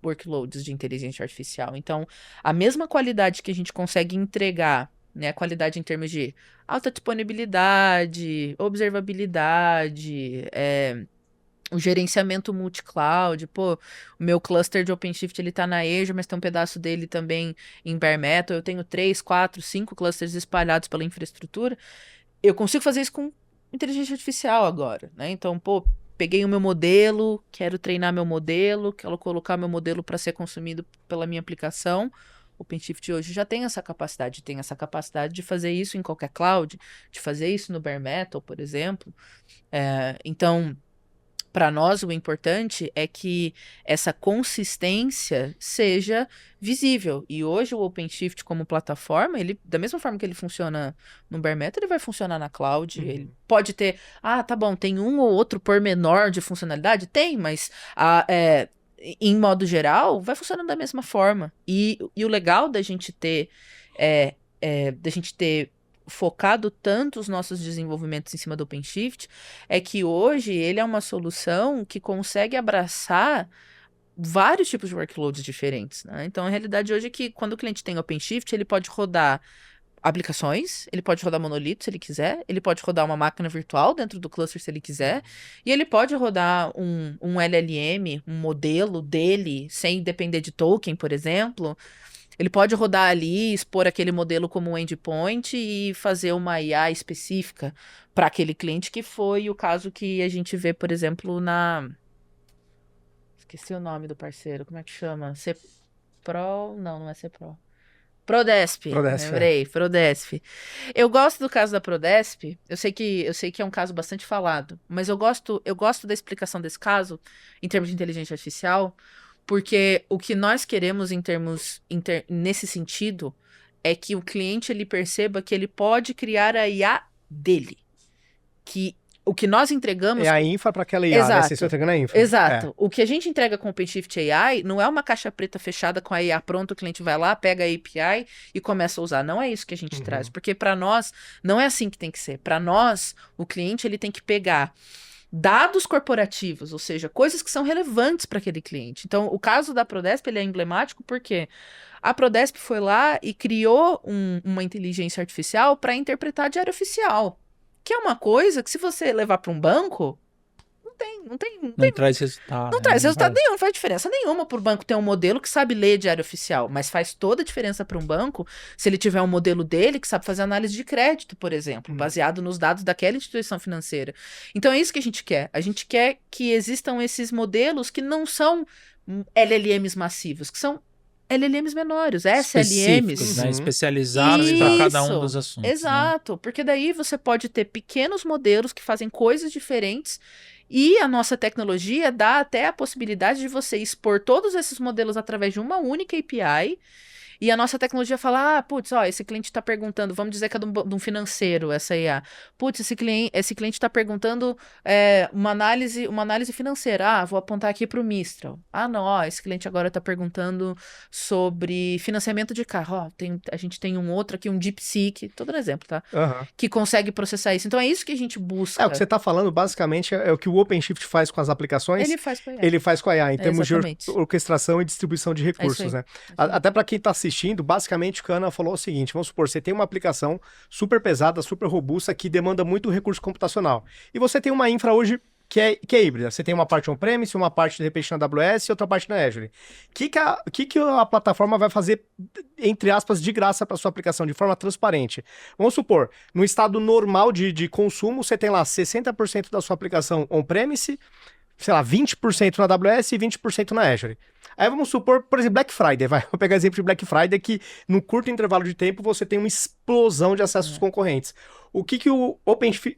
workloads de inteligência artificial. Então, a mesma qualidade que a gente consegue entregar, né, a qualidade em termos de alta disponibilidade, observabilidade, o gerenciamento multi-cloud, pô, o meu cluster de OpenShift ele tá na Azure, mas tem um pedaço dele também em Bare Metal, eu tenho 3, 4, 5 clusters espalhados pela infraestrutura, eu consigo fazer isso com inteligência artificial agora, né? Então, pô, peguei o meu modelo, quero treinar meu modelo, quero colocar meu modelo para ser consumido pela minha aplicação. O OpenShift hoje já tem essa capacidade de fazer isso em qualquer cloud, de fazer isso no Bare Metal, por exemplo. Então, para nós, o importante é que essa consistência seja visível. E hoje o OpenShift como plataforma, ele, da mesma forma que ele funciona no Bare Metal, ele vai funcionar na cloud. Ele pode ter, tá bom, tem um ou outro pormenor de funcionalidade? Tem, mas em modo geral, vai funcionando da mesma forma. E o legal da gente ter focado tanto os nossos desenvolvimentos em cima do OpenShift, é que hoje ele é uma solução que consegue abraçar vários tipos de workloads diferentes, né? Então, a realidade hoje é que quando o cliente tem OpenShift, ele pode rodar aplicações, ele pode rodar monolito se ele quiser, ele pode rodar uma máquina virtual dentro do cluster se ele quiser, e ele pode rodar um LLM, um modelo dele, sem depender de token, por exemplo. Ele pode rodar ali, expor aquele modelo como um endpoint e fazer uma IA específica para aquele cliente, que foi o caso que a gente vê, por exemplo, Esqueci o nome do parceiro, como é que chama? Cprol? Não é Cprol. Prodesp. Prodesp, Lembrei, Prodesp. Eu gosto do caso da Prodesp, eu sei que é um caso bastante falado, mas eu gosto da explicação desse caso, em termos de inteligência artificial, porque o que nós queremos nesse sentido é que o cliente ele perceba que ele pode criar a IA dele. Que o que nós entregamos... É a infra para aquela IA, né? Vocês estão entregando a infra. Exato. O que a gente entrega com o OpenShift AI não é uma caixa preta fechada com a IA pronta, o cliente vai lá, pega a API e começa a usar. Não é isso que a gente traz, porque para nós não é assim que tem que ser. Para nós, o cliente ele tem que pegar dados corporativos, ou seja, coisas que são relevantes para aquele cliente. Então, o caso da Prodesp ele é emblemático porque a Prodesp foi lá e criou uma inteligência artificial para interpretar diário oficial. Que é uma coisa que se você levar para um banco, não traz resultado. Não traz resultado nenhum, não faz diferença nenhuma para o banco ter um modelo que sabe ler diário oficial, mas faz toda a diferença para um banco se ele tiver um modelo dele que sabe fazer análise de crédito, por exemplo, baseado nos dados daquela instituição financeira. Então é isso que a gente quer. A gente quer que existam esses modelos que não são LLMs massivos, que são LLMs menores, SLMs. Né? Especializados para cada um dos assuntos. Exato, né? Porque daí você pode ter pequenos modelos que fazem coisas diferentes e a nossa tecnologia dá até a possibilidade de você expor todos esses modelos através de uma única API. E a nossa tecnologia fala, putz, esse cliente está perguntando, vamos dizer que é de um financeiro, essa IA. Putz, esse cliente está perguntando uma análise financeira. Vou apontar aqui para o Mistral. Não, esse cliente agora está perguntando sobre financiamento de carro. A gente tem um outro aqui, um DeepSeek, tô dando exemplo, tá? Que consegue processar isso. Então é isso que a gente busca. O que você está falando, basicamente, é o que o OpenShift faz com as aplicações. Ele faz com a IA. Ele faz com a IA, em termos de orquestração e distribuição de recursos, né? Até para quem está assistindo, basicamente o que a Ana falou é o seguinte, vamos supor, você tem uma aplicação super pesada, super robusta, que demanda muito recurso computacional. E você tem uma infra hoje que é híbrida. Você tem uma parte on-premise, uma parte, de repente, na AWS e outra parte na Azure. O que a plataforma vai fazer, entre aspas, de graça para sua aplicação, de forma transparente? Vamos supor, no estado normal de consumo, você tem lá 60% da sua aplicação on-premise, sei lá, 20% na AWS e 20% na Azure. Aí vamos supor, por exemplo, Black Friday, vou pegar exemplo de Black Friday, que no curto intervalo de tempo você tem uma explosão de acessos concorrentes. O que o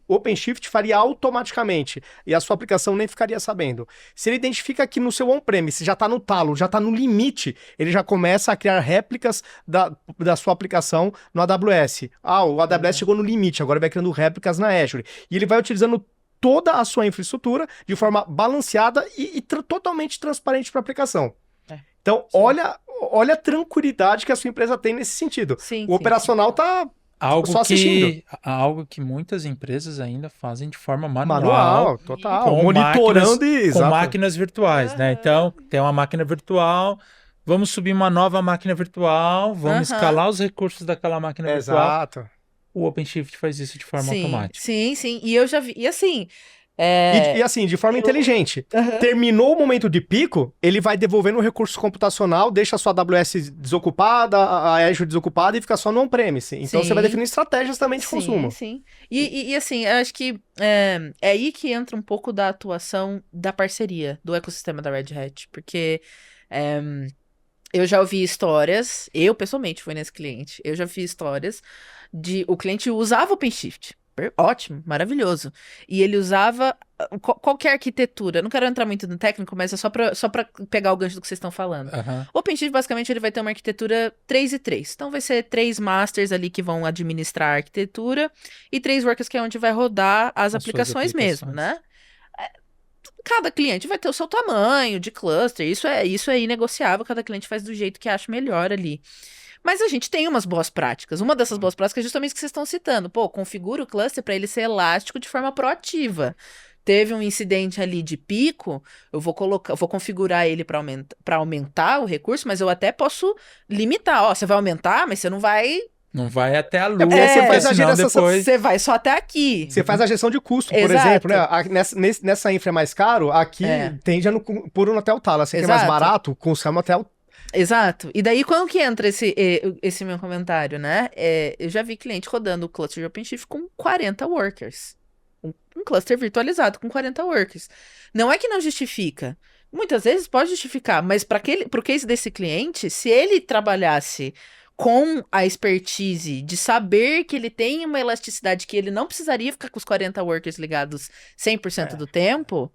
OpenShift faria automaticamente? E a sua aplicação nem ficaria sabendo. Se ele identifica que no seu on-premise já está no talo, já está no limite, ele já começa a criar réplicas da sua aplicação no AWS. O AWS chegou no limite, agora vai criando réplicas na Azure. E ele vai utilizando toda a sua infraestrutura de forma balanceada e totalmente transparente para a aplicação. Então, olha a tranquilidade que a sua empresa tem nesse sentido. O operacional está só assistindo. Algo que muitas empresas ainda fazem de forma manual. Manual, total. Monitorando com máquinas virtuais, né? Então, tem uma máquina virtual, vamos subir uma nova máquina virtual, vamos escalar os recursos daquela máquina virtual. Exato. O OpenShift faz isso de forma automática. Sim. E eu já vi. E assim... E assim, de forma inteligente. Terminou o momento de pico, ele vai devolvendo o recurso computacional, deixa a sua AWS desocupada, a Azure desocupada e fica só no on-premise. Então você vai definir estratégias também de consumo. Sim. E assim, eu acho que é aí que entra um pouco da atuação da parceria do ecossistema da Red Hat. Porque eu já ouvi histórias, eu pessoalmente fui nesse cliente, eu já vi histórias de o cliente usava o OpenShift. Ótimo, maravilhoso. E ele usava qualquer arquitetura. Não quero entrar muito no técnico, mas é só pra pegar o gancho do que vocês estão falando. O OpenShift, basicamente, ele vai ter uma arquitetura 3 e 3. Então, vai ser 3 masters ali que vão administrar a arquitetura e 3 workers que é onde vai rodar as aplicações mesmo, né? Cada cliente vai ter o seu tamanho de cluster. Isso é inegociável. Cada cliente faz do jeito que acha melhor ali. Mas a gente tem umas boas práticas. Uma dessas boas práticas é justamente o que vocês estão citando. Configura o cluster para ele ser elástico de forma proativa. Teve um incidente ali de pico, eu vou configurar ele para aumentar o recurso, mas eu até posso limitar. Você vai aumentar, mas você não vai... Não vai até a lua, você faz a geração, depois... Você vai só até aqui. Você faz a gestão de custo, por exemplo, né? Nessa infra é mais caro, aqui tende a pôr até o talo. Assim, que é mais barato, consome até o... Exato. E daí, quando que entra esse meu comentário, né? Eu já vi cliente rodando o cluster de OpenShift com 40 workers. Um cluster virtualizado com 40 workers. Não é que não justifica. Muitas vezes pode justificar, mas para o case desse cliente, se ele trabalhasse com a expertise de saber que ele tem uma elasticidade que ele não precisaria ficar com os 40 workers ligados 100% do tempo.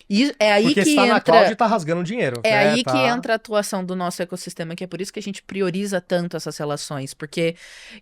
E é aí Porque que está na entra... cloud e tá rasgando dinheiro. É né? aí que entra a atuação do nosso ecossistema, que é por isso que a gente prioriza tanto essas relações, porque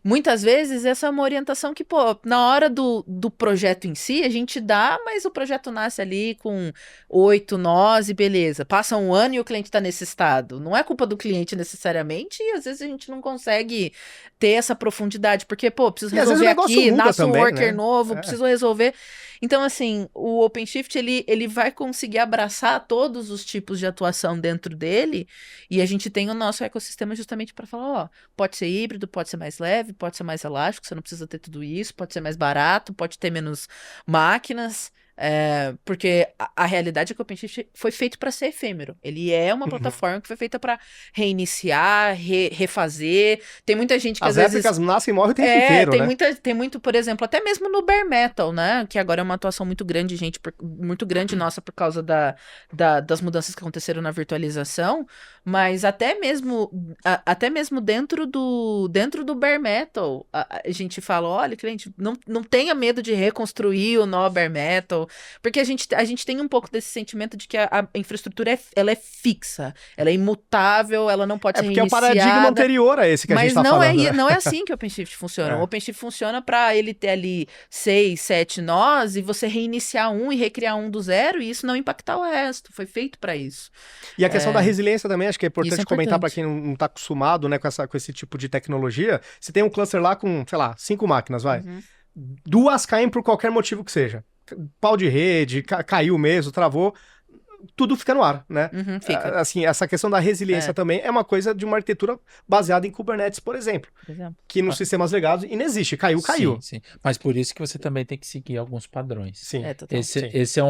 muitas vezes essa é uma orientação que, pô, na hora do projeto em si, a gente dá, mas o projeto nasce ali com 8 nós e beleza. Passa um ano e o cliente está nesse estado. Não é culpa do cliente necessariamente, e às vezes a gente não consegue ter essa profundidade, porque, pô, preciso E às vezes resolver o negócio aqui, muda nasce um também, worker né? novo, É. preciso resolver. Então, assim, o OpenShift, ele vai conseguir abraçar todos os tipos de atuação dentro dele, e a gente tem o nosso ecossistema justamente para falar, ó, pode ser híbrido, pode ser mais leve, pode ser mais elástico, você não precisa ter tudo isso, pode ser mais barato, pode ter menos máquinas, porque a realidade é que o OpenShift foi feito para ser efêmero. Ele é uma plataforma que foi feita para reiniciar, refazer. Tem muita gente que As às vezes épocas nascem e morrem o tempo inteiro, né? tem muito, por exemplo, até mesmo no bare metal, né? Que agora é uma atuação muito grande, gente, muito grande nossa por causa das mudanças que aconteceram na virtualização, mas até mesmo dentro do bare metal, a gente fala, olha, cliente, não tenha medo de reconstruir o nó bare metal, porque a gente tem um pouco desse sentimento de que a infraestrutura ela é fixa, ela é imutável, ela não pode ser Porque é o reiniciada. paradigma anterior a esse que a gente tá Mas falando. Né? não é assim que o OpenShift funciona. É. O OpenShift funciona para ele ter ali 6, 7 nós e você reiniciar um e recriar um do zero e isso não impactar o resto. Foi feito para isso. E a questão da resiliência também, acho que é importante, Isso é comentar para importante. quem não tá acostumado, né, com esse tipo de tecnologia. Você tem um cluster lá com, sei lá, 5 máquinas, vai. Uhum. 2 caem por qualquer motivo que seja. Pau de rede, caiu mesmo, travou. Tudo fica no ar, né? Uhum, fica. Assim, essa questão da resiliência também é uma coisa de uma arquitetura baseada em Kubernetes, por exemplo. Por exemplo. Que nos sistemas legados inexiste. Caiu. Sim, sim. Mas por isso que você também tem que seguir alguns padrões. Sim. Total. Esse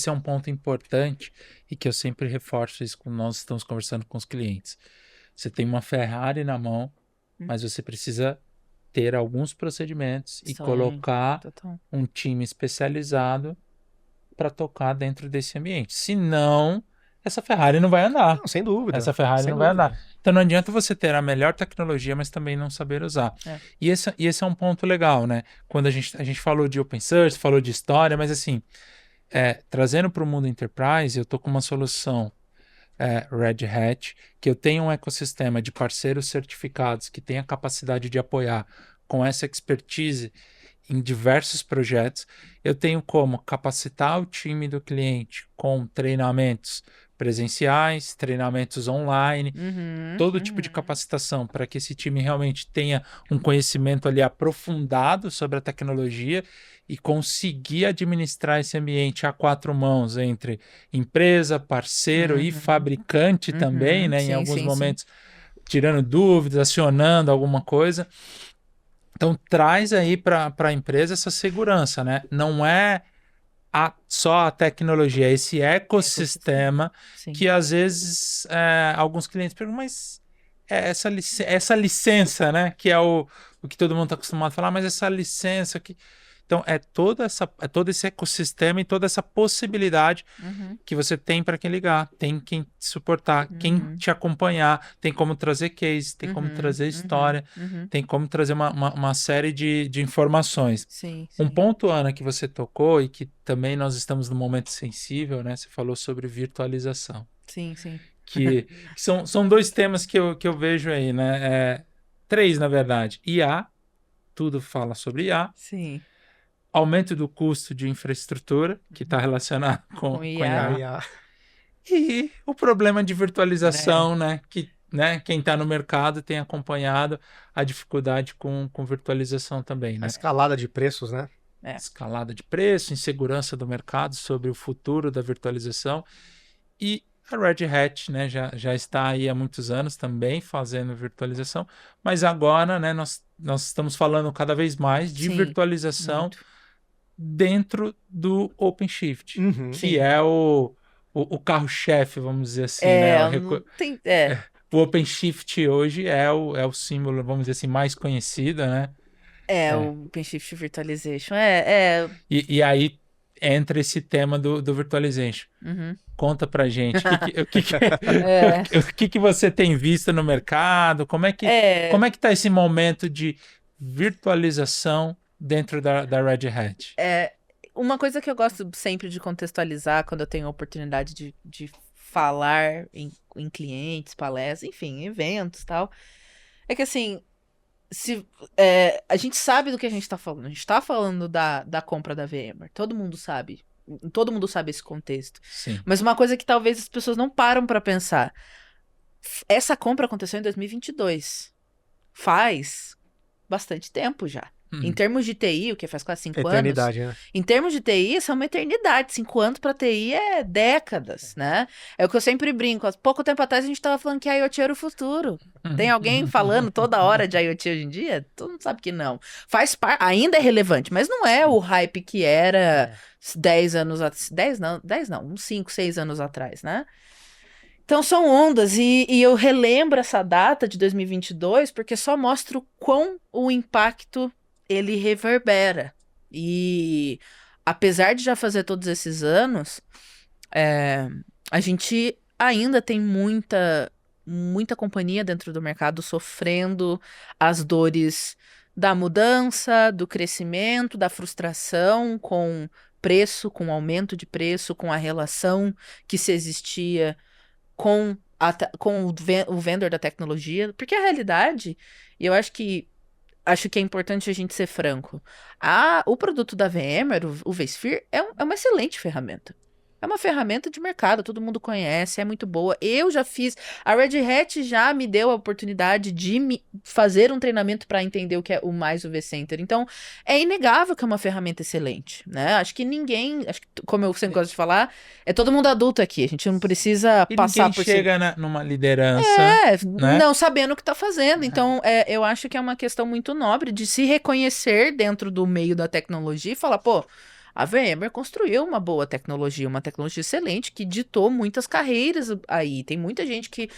é um ponto importante e que eu sempre reforço isso quando nós estamos conversando com os clientes. Você tem uma Ferrari na mão, mas você precisa ter alguns procedimentos e Sim, colocar total. um time especializado para tocar dentro desse ambiente. Senão, essa Ferrari não vai andar. Não, sem dúvida. Essa Ferrari Sem não vai dúvida. andar. Então não adianta você ter a melhor tecnologia, mas também não saber usar. E esse é um ponto legal, né? Quando a gente falou de open source, falou de história, mas assim, trazendo para o mundo enterprise, eu estou com uma solução Red Hat, que eu tenho um ecossistema de parceiros certificados que tem a capacidade de apoiar com essa expertise em diversos projetos. Eu tenho como capacitar o time do cliente com treinamentos presenciais, treinamentos online, todo tipo de capacitação para que esse time realmente tenha um conhecimento ali aprofundado sobre a tecnologia e conseguir administrar esse ambiente a 4 mãos entre empresa, parceiro e fabricante também, né? Em alguns momentos, tirando dúvidas, acionando alguma coisa. Então, traz aí para a empresa essa segurança, né? Não é só a tecnologia, é esse ecossistema que às vezes alguns clientes perguntam, mas essa licença, né? Que é o que todo mundo está acostumado a falar, mas essa licença que... Então, é todo esse ecossistema e toda essa possibilidade que você tem para quem ligar, tem quem te suportar, quem te acompanhar, tem como trazer case, tem como trazer história, tem como trazer uma série de informações. Sim. Um ponto, Ana, que você tocou e que também nós estamos num momento sensível, né? Você falou sobre virtualização. Sim. Que são 2 temas que eu vejo aí, né? 3, na verdade. IA, tudo fala sobre IA. Sim. Aumento do custo de infraestrutura, que está relacionado com IA. E o problema de virtualização, né? Que quem está no mercado tem acompanhado a dificuldade com virtualização também. Né? A escalada de preços, né? Escalada de preço, insegurança do mercado sobre o futuro da virtualização. E a Red Hat, né, já está aí há muitos anos também fazendo virtualização, mas agora, né, nós estamos falando cada vez mais de virtualização dentro do OpenShift, que é o carro-chefe, vamos dizer assim. O OpenShift hoje é o símbolo, vamos dizer assim, mais conhecido, né? O OpenShift Virtualization. E aí entra esse tema do virtualization. Conta pra gente, É. o que você tem visto no mercado, como é que tá esse momento de virtualização dentro da Red Hat? Uma coisa que eu gosto sempre de contextualizar quando eu tenho a oportunidade de falar em clientes, palestras, enfim, eventos e tal, é que assim, a gente sabe do que a gente tá falando. A gente tá falando da compra da VMware. Todo mundo sabe. Todo mundo sabe esse contexto. Sim. Mas uma coisa que talvez as pessoas não param pra pensar. Essa compra aconteceu em 2022. Faz bastante tempo já. Em termos de TI, o que faz quase 5 anos. Eternidade, né? Em termos de TI, isso é uma eternidade. 5 anos para TI é décadas, né? É o que eu sempre brinco. Há pouco tempo atrás a gente estava falando que a IoT era o futuro. Tem alguém falando toda hora de IoT hoje em dia? Todo mundo sabe que não. Faz parte, ainda é relevante, mas não é o hype que era 10 anos atrás. 10 não, uns 5, 6 anos atrás, né? Então são ondas, e eu relembro essa data de 2022 porque só mostra o quão o impacto ele reverbera. E apesar de já fazer todos esses anos, a gente ainda tem muita companhia dentro do mercado sofrendo as dores da mudança, do crescimento, da frustração com preço, com aumento de preço, com a relação que se existia com o vendor da tecnologia. Porque a realidade, e eu acho que é importante a gente ser franco. O produto da VMware, o vSphere, é uma excelente ferramenta. É uma ferramenta de mercado, todo mundo conhece, é muito boa. Eu já fiz, a Red Hat já me deu a oportunidade de fazer um treinamento para entender o que é o mais o vCenter. Então, é inegável que é uma ferramenta excelente, né? Acho que como eu sempre gosto de falar, é todo mundo adulto aqui, a gente não precisa passar por... chega numa liderança, né? Não sabendo o que está fazendo. Então, eu acho que é uma questão muito nobre de se reconhecer dentro do meio da tecnologia e falar, pô, a VMware construiu uma boa tecnologia, uma tecnologia excelente que ditou muitas carreiras aí. Tem muita gente que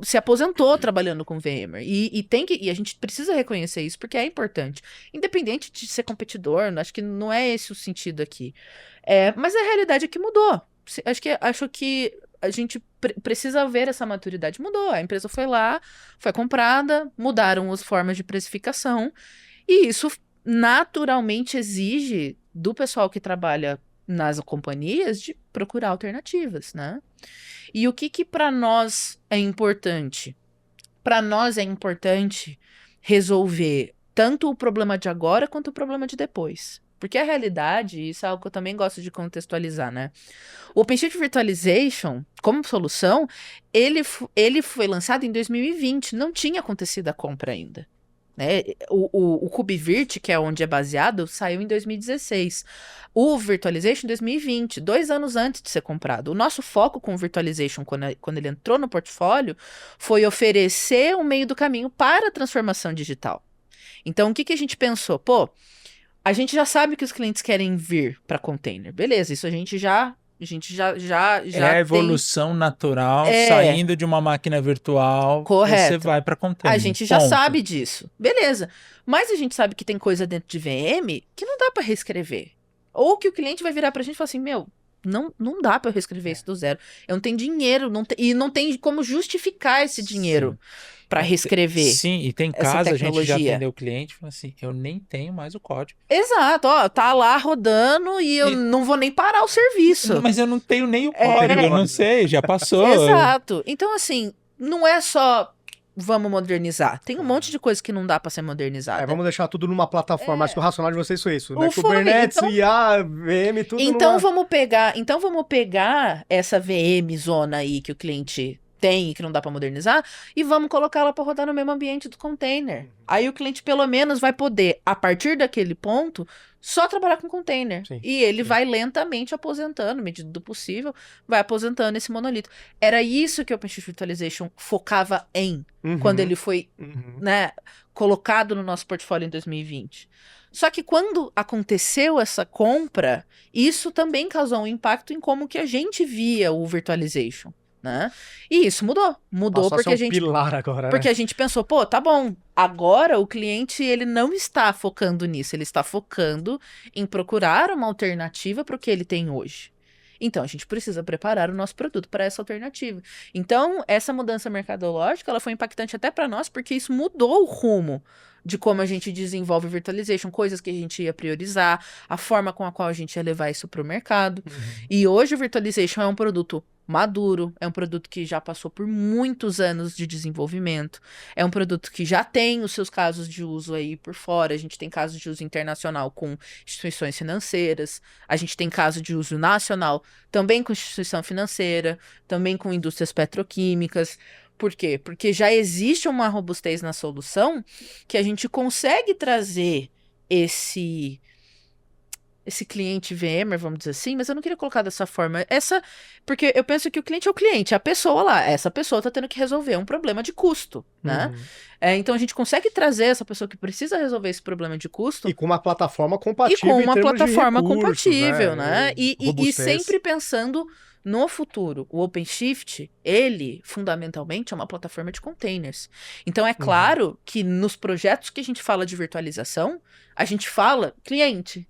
se aposentou trabalhando com VMware. E a gente precisa reconhecer isso porque é importante. Independente de ser competidor, acho que não é esse o sentido aqui. Mas a realidade é que mudou. Acho que a gente precisa ver essa maturidade. Mudou. A empresa foi lá, foi comprada, mudaram as formas de precificação. E isso naturalmente exige do pessoal que trabalha nas companhias de procurar alternativas, né? E o que para nós é importante? Para nós é importante resolver tanto o problema de agora quanto o problema de depois. Porque a realidade, isso é algo que eu também gosto de contextualizar, né? O OpenShift Virtualization, como solução, ele foi lançado em 2020, não tinha acontecido a compra ainda. Né? O KubeVirt, que é onde é baseado, saiu em 2016. O Virtualization em 2020, 2 anos antes de ser comprado. O nosso foco com o Virtualization, quando ele entrou no portfólio, foi oferecer um meio do caminho para a transformação digital. Então, o que a gente pensou? Pô, a gente já sabe que os clientes querem vir para container. Beleza, isso a gente já é a evolução natural, saindo de uma máquina virtual, correto. Você vai para container. A gente já sabe disso. Beleza. Mas a gente sabe que tem coisa dentro de VM que não dá para reescrever. Ou que o cliente vai virar pra gente e falar assim, não dá para eu reescrever isso do zero. Eu não tenho dinheiro, e não tem como justificar esse dinheiro para reescrever. Sim, e tem casos, a gente já atendeu o cliente e falou assim, eu nem tenho mais o código. Exato, tá lá rodando e eu não vou nem parar o serviço. Mas eu não tenho nem o código, eu não sei, já passou. Exato. Então, assim, não é só vamos modernizar. Tem um monte de coisa que não dá para ser modernizada. Vamos deixar tudo numa plataforma. Acho que o racional de vocês foi isso, né? Kubernetes, IA, VM, tudo Então vamos pegar essa VM zona aí que o cliente tem e que não dá para modernizar e vamos colocar ela para rodar no mesmo ambiente do container. Aí o cliente pelo menos vai poder, a partir daquele ponto, só trabalhar com container. Sim, e ele vai lentamente aposentando, medida do possível, vai aposentando esse monolito. Era isso que o OpenShift Virtualization focava em quando ele foi né, colocado no nosso portfólio em 2020. Só que quando aconteceu essa compra, isso também causou um impacto em como que a gente via o virtualization. Né? E isso mudou porque a gente pilar agora, porque a gente pensou, pô, tá bom, agora o cliente ele não está focando nisso, ele está focando em procurar uma alternativa para o que ele tem hoje. Então, a gente precisa preparar o nosso produto para essa alternativa. Então, essa mudança mercadológica, ela foi impactante até para nós, porque isso mudou o rumo de como a gente desenvolve virtualization, coisas que a gente ia priorizar, a forma com a qual a gente ia levar isso para o mercado. E hoje o virtualization é um produto maduro, é um produto que já passou por muitos anos de desenvolvimento, é um produto que já tem os seus casos de uso aí por fora, a gente tem casos de uso internacional com instituições financeiras, a gente tem caso de uso nacional também com instituição financeira, também com indústrias petroquímicas. Por quê? Porque já existe uma robustez na solução que a gente consegue trazer esse cliente VMware, vamos dizer assim, mas eu não queria colocar dessa forma. Porque eu penso que o cliente é o cliente, é a pessoa lá. Essa pessoa está tendo que resolver um problema de custo, né? Então a gente consegue trazer essa pessoa que precisa resolver esse problema de custo. E com uma plataforma compatível. E com uma em termos de plataforma recursos, compatível, né? E robustez. sempre pensando no futuro. O OpenShift, ele, fundamentalmente, é uma plataforma de containers. Então, é claro que nos projetos que a gente fala de virtualização, a gente fala, cliente,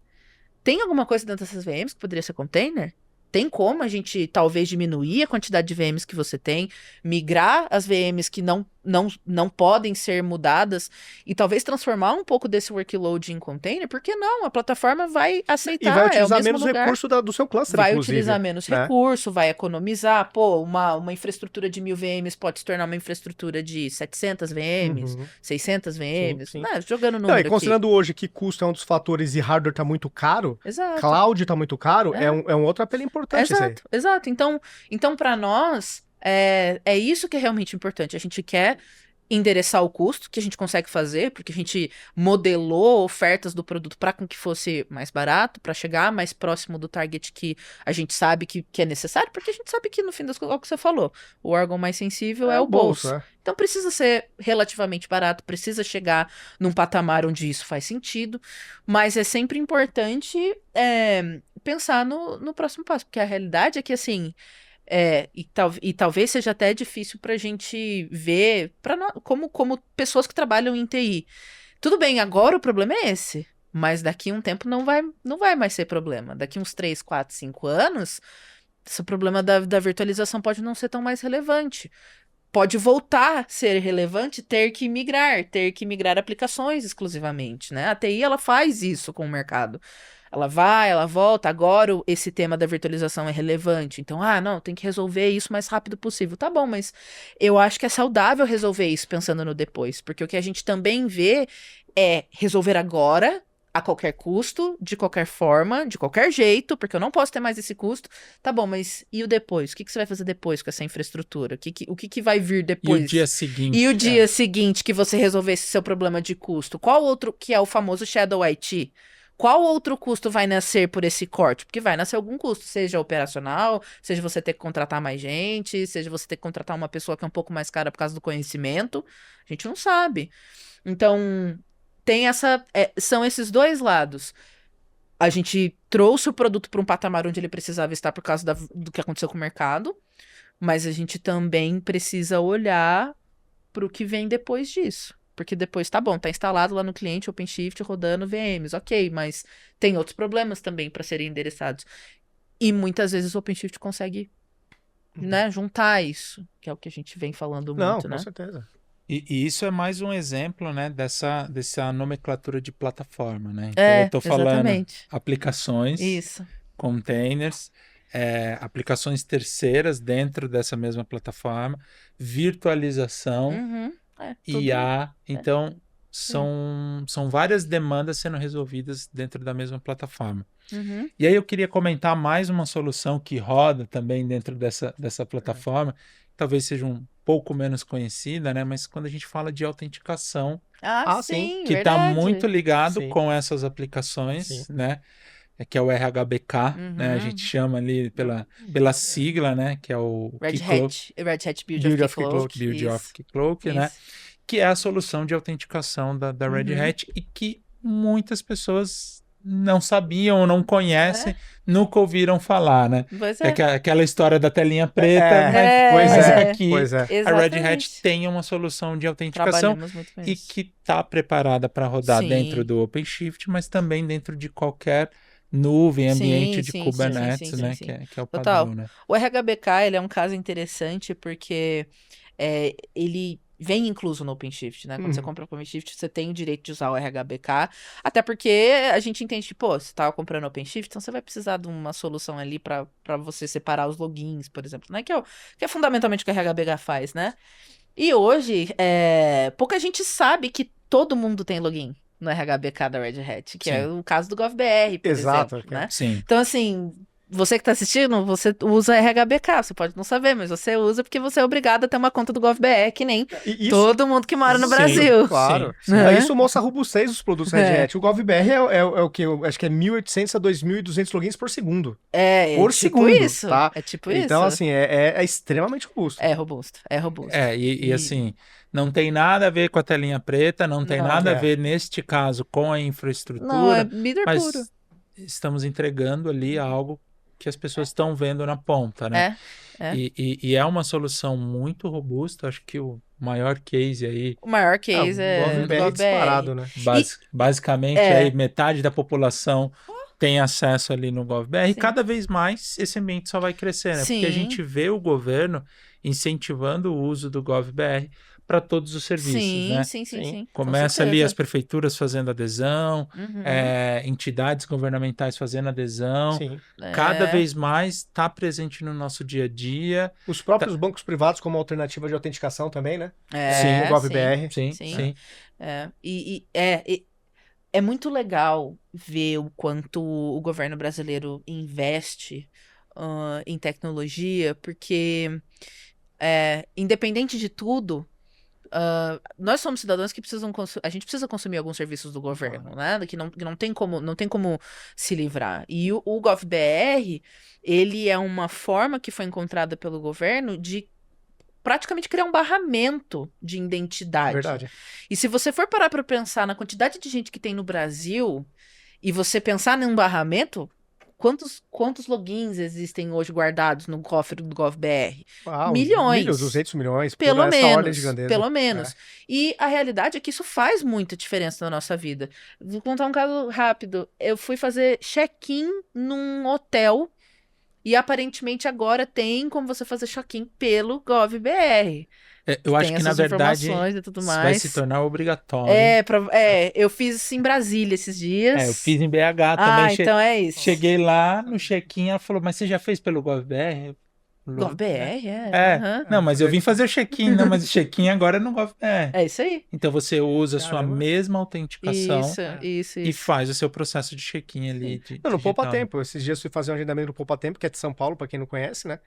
tem alguma coisa dentro dessas VMs que poderia ser container? Tem como a gente, talvez, diminuir a quantidade de VMs que você tem, migrar as VMs que não podem ser mudadas e talvez transformar um pouco desse workload em container? Por que não? A plataforma vai aceitar. E vai utilizar é o mesmo menos lugar. recurso do seu cluster, vai inclusive. utilizar menos recurso, vai economizar. Pô, uma infraestrutura de 1000 VMs pode se tornar uma infraestrutura de 700 VMs, 600 VMs. Sim. Jogando número E considerando aqui. hoje que custo é um dos fatores e hardware está muito caro, Exato. cloud está muito caro, é um outro apelo importante. Exato. Então para nós, é isso que é realmente importante. A gente quer endereçar o custo, que a gente consegue fazer, porque a gente modelou ofertas do produto para que fosse mais barato, para chegar mais próximo do target que a gente sabe que é necessário, porque a gente sabe que no fim das contas, é o que você falou, o órgão mais sensível é o bolso. Então precisa ser relativamente barato, precisa chegar num patamar onde isso faz sentido, mas é sempre importante pensar no próximo passo, porque a realidade é que, assim, e talvez seja até difícil pra gente ver como pessoas que trabalham em TI. Tudo bem, agora o problema é esse, mas daqui a um tempo não vai mais ser problema. Daqui uns 3, 4, 5 anos, esse problema da virtualização pode não ser tão mais relevante. Pode voltar a ser relevante ter que migrar aplicações exclusivamente, né? A TI, ela faz isso com o mercado. Ela vai, ela volta, agora esse tema da virtualização é relevante. Então, não, tem que resolver isso o mais rápido possível. Tá bom, mas eu acho que é saudável resolver isso pensando no depois. Porque o que a gente também vê é resolver agora, a qualquer custo, de qualquer forma, de qualquer jeito, porque eu não posso ter mais esse custo. Tá bom, mas e o depois? O que você vai fazer depois com essa infraestrutura? O que vai vir depois? E o dia seguinte. E o dia seguinte que você resolver esse seu problema de custo? Qual outro, que é o famoso Shadow IT? Qual outro custo vai nascer por esse corte? Porque vai nascer algum custo, seja operacional, seja você ter que contratar mais gente, seja você ter que contratar uma pessoa que é um pouco mais cara por causa do conhecimento. A gente não sabe. Então, tem são esses dois lados. A gente trouxe o produto para um patamar onde ele precisava estar por causa do que aconteceu com o mercado, mas a gente também precisa olhar para o que vem depois disso. Porque depois, tá bom, tá instalado lá no cliente OpenShift rodando VMs, ok, mas tem outros problemas também para serem endereçados. E muitas vezes o OpenShift consegue, né, juntar isso, que é o que a gente vem falando muito, né? Com certeza. E isso é mais um exemplo, né, dessa nomenclatura de plataforma, né? Então, eu tô falando exatamente. aplicações, containers, aplicações terceiras dentro dessa mesma plataforma, virtualização, IA. Então, são várias demandas sendo resolvidas dentro da mesma plataforma. E aí eu queria comentar mais uma solução que roda também dentro dessa plataforma, talvez seja um pouco menos conhecida, né? Mas quando a gente fala de autenticação, sim, que está muito ligado com essas aplicações, né? Que é o RHBK, né? A gente chama ali pela sigla, né? Que é o Red Hat Build of Keycloak, né? Que é a solução de autenticação da Red Hat e que muitas pessoas não sabiam ou não conhecem, nunca ouviram falar, né? Aquela história da telinha preta, mas aqui a Red Hat tem uma solução de autenticação e que está preparada para rodar dentro do OpenShift, mas também dentro de qualquer nuvem, Sim, ambiente de sim, Kubernetes, sim, né? sim. Que é o Total. padrão, né? O RHBK, ele é um caso interessante porque ele vem incluso no OpenShift, né? Quando você compra o OpenShift, você tem o direito de usar o RHBK, até porque a gente entende que, pô, você tava comprando OpenShift, então você vai precisar de uma solução ali para você separar os logins, por exemplo, né? Que é fundamentalmente o que o RHBK faz, né? E hoje, pouca gente sabe que todo mundo tem login no RHBK da Red Hat, que é Sim. o caso do GovBR, por Exato. exemplo, né? Sim. Então, assim, você que tá assistindo, você usa RHBK, você pode não saber, mas você usa porque você é obrigado a ter uma conta do GovBR, que nem E isso, todo mundo que mora no Sim, Brasil. claro. sim. Isso mostra a robustez dos produtos Red É. Hat. O GovBR é o que? Acho que é 1.800 a 2.200 logins por segundo. É Por tipo segundo, isso. tá? É tipo Então, isso. assim, é extremamente robusto. É robusto, é robusto. E assim, não tem nada a ver com a telinha preta, não tem Não. nada a É. ver, neste caso, com a Não, é infraestrutura, líder puro. mas estamos entregando ali algo que as pessoas estão vendo na ponta, né? É. E é uma solução muito robusta, acho que o maior case aí, O maior O case é do GovBR GovBR. disparado, né? basicamente, é. aí metade da população tem acesso ali no GovBR, e Sim. cada vez mais esse ambiente só vai crescer, né? Porque a Sim. gente vê o governo incentivando o uso do GovBR para todos os serviços, Sim, né? sim, sim, Sim. sim. Com Começa ali certeza. as prefeituras fazendo adesão, Uhum. entidades governamentais fazendo adesão. Sim. Cada É. vez mais está presente no nosso dia a dia. Os próprios bancos privados como alternativa de autenticação também, né? É, o GovBR. Sim, sim. sim. É muito legal ver o quanto o governo brasileiro investe em tecnologia, porque independente de tudo, nós somos cidadãos que precisam a gente precisa consumir alguns serviços do governo, né? Que não tem como se livrar. E o GovBR, ele é uma forma que foi encontrada pelo governo de praticamente criar um barramento de identidade. Verdade. E se você for parar para pensar na quantidade de gente que tem no Brasil e você pensar num barramento, quantos logins existem hoje guardados no cofre do GovBR? Milhões. 200 milhões, Pelo por essa ordem de menos, grandeza. pelo menos. E a realidade é que isso faz muita diferença na nossa vida. Vou contar um caso rápido. Eu fui fazer check-in num hotel e aparentemente agora tem como você fazer check-in pelo GovBR. Eu acho Tem que, na essas verdade, informações e tudo isso vai mais. se tornar obrigatório. Eu fiz isso em Brasília esses dias. Eu fiz em BH também. Então é isso. Cheguei lá no check-in, ela falou, mas você já fez pelo GovBR? GovBR, aham. Não, mas eu vim fazer o check-in, não, mas o check-in agora é no GovBR. É isso aí. Então você usa a sua Caramba. mesma autenticação Isso. e faz o seu processo de check-in ali. Não, no digital. Poupa Tempo. Esses dias fui fazer um agendamento no Poupa Tempo, que é de São Paulo, para quem não conhece, né?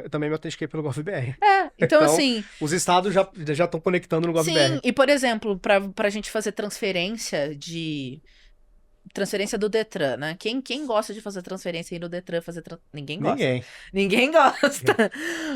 Eu também me autentiquei pelo GovBR. Então assim... Os estados já estão conectando no GovBR. Sim, e por exemplo, pra gente fazer transferência do Detran, né? Quem gosta de fazer transferência aí no Detran, Ninguém gosta. Ninguém gosta.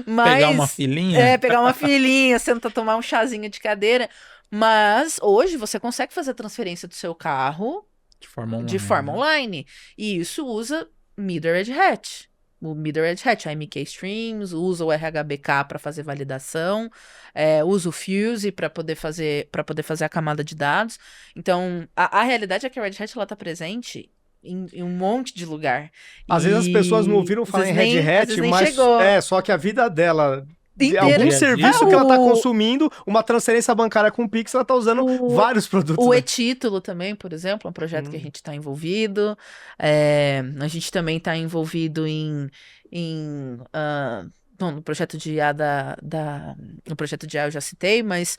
Mas, pegar uma filinha. Pegar uma filinha, sentar, tomar um chazinho de cadeira. Mas hoje você consegue fazer transferência do seu carro De forma online. E isso usa Middle Red Hat. O Middle Red Hat, a MK Streams, usa o RHBK para fazer validação, usa o Fuse para poder fazer a camada de dados. Então, a realidade é que a Red Hat está presente em um monte de lugar. Às vezes as pessoas não ouviram falar em Red Hat, mas só que a vida dela... De algum serviço que ela está consumindo, uma transferência bancária com o Pix, ela está usando vários produtos. O e-título também, por exemplo, é um projeto que a gente está envolvido. A gente também está envolvido no projeto de IA no projeto de IA eu já citei, mas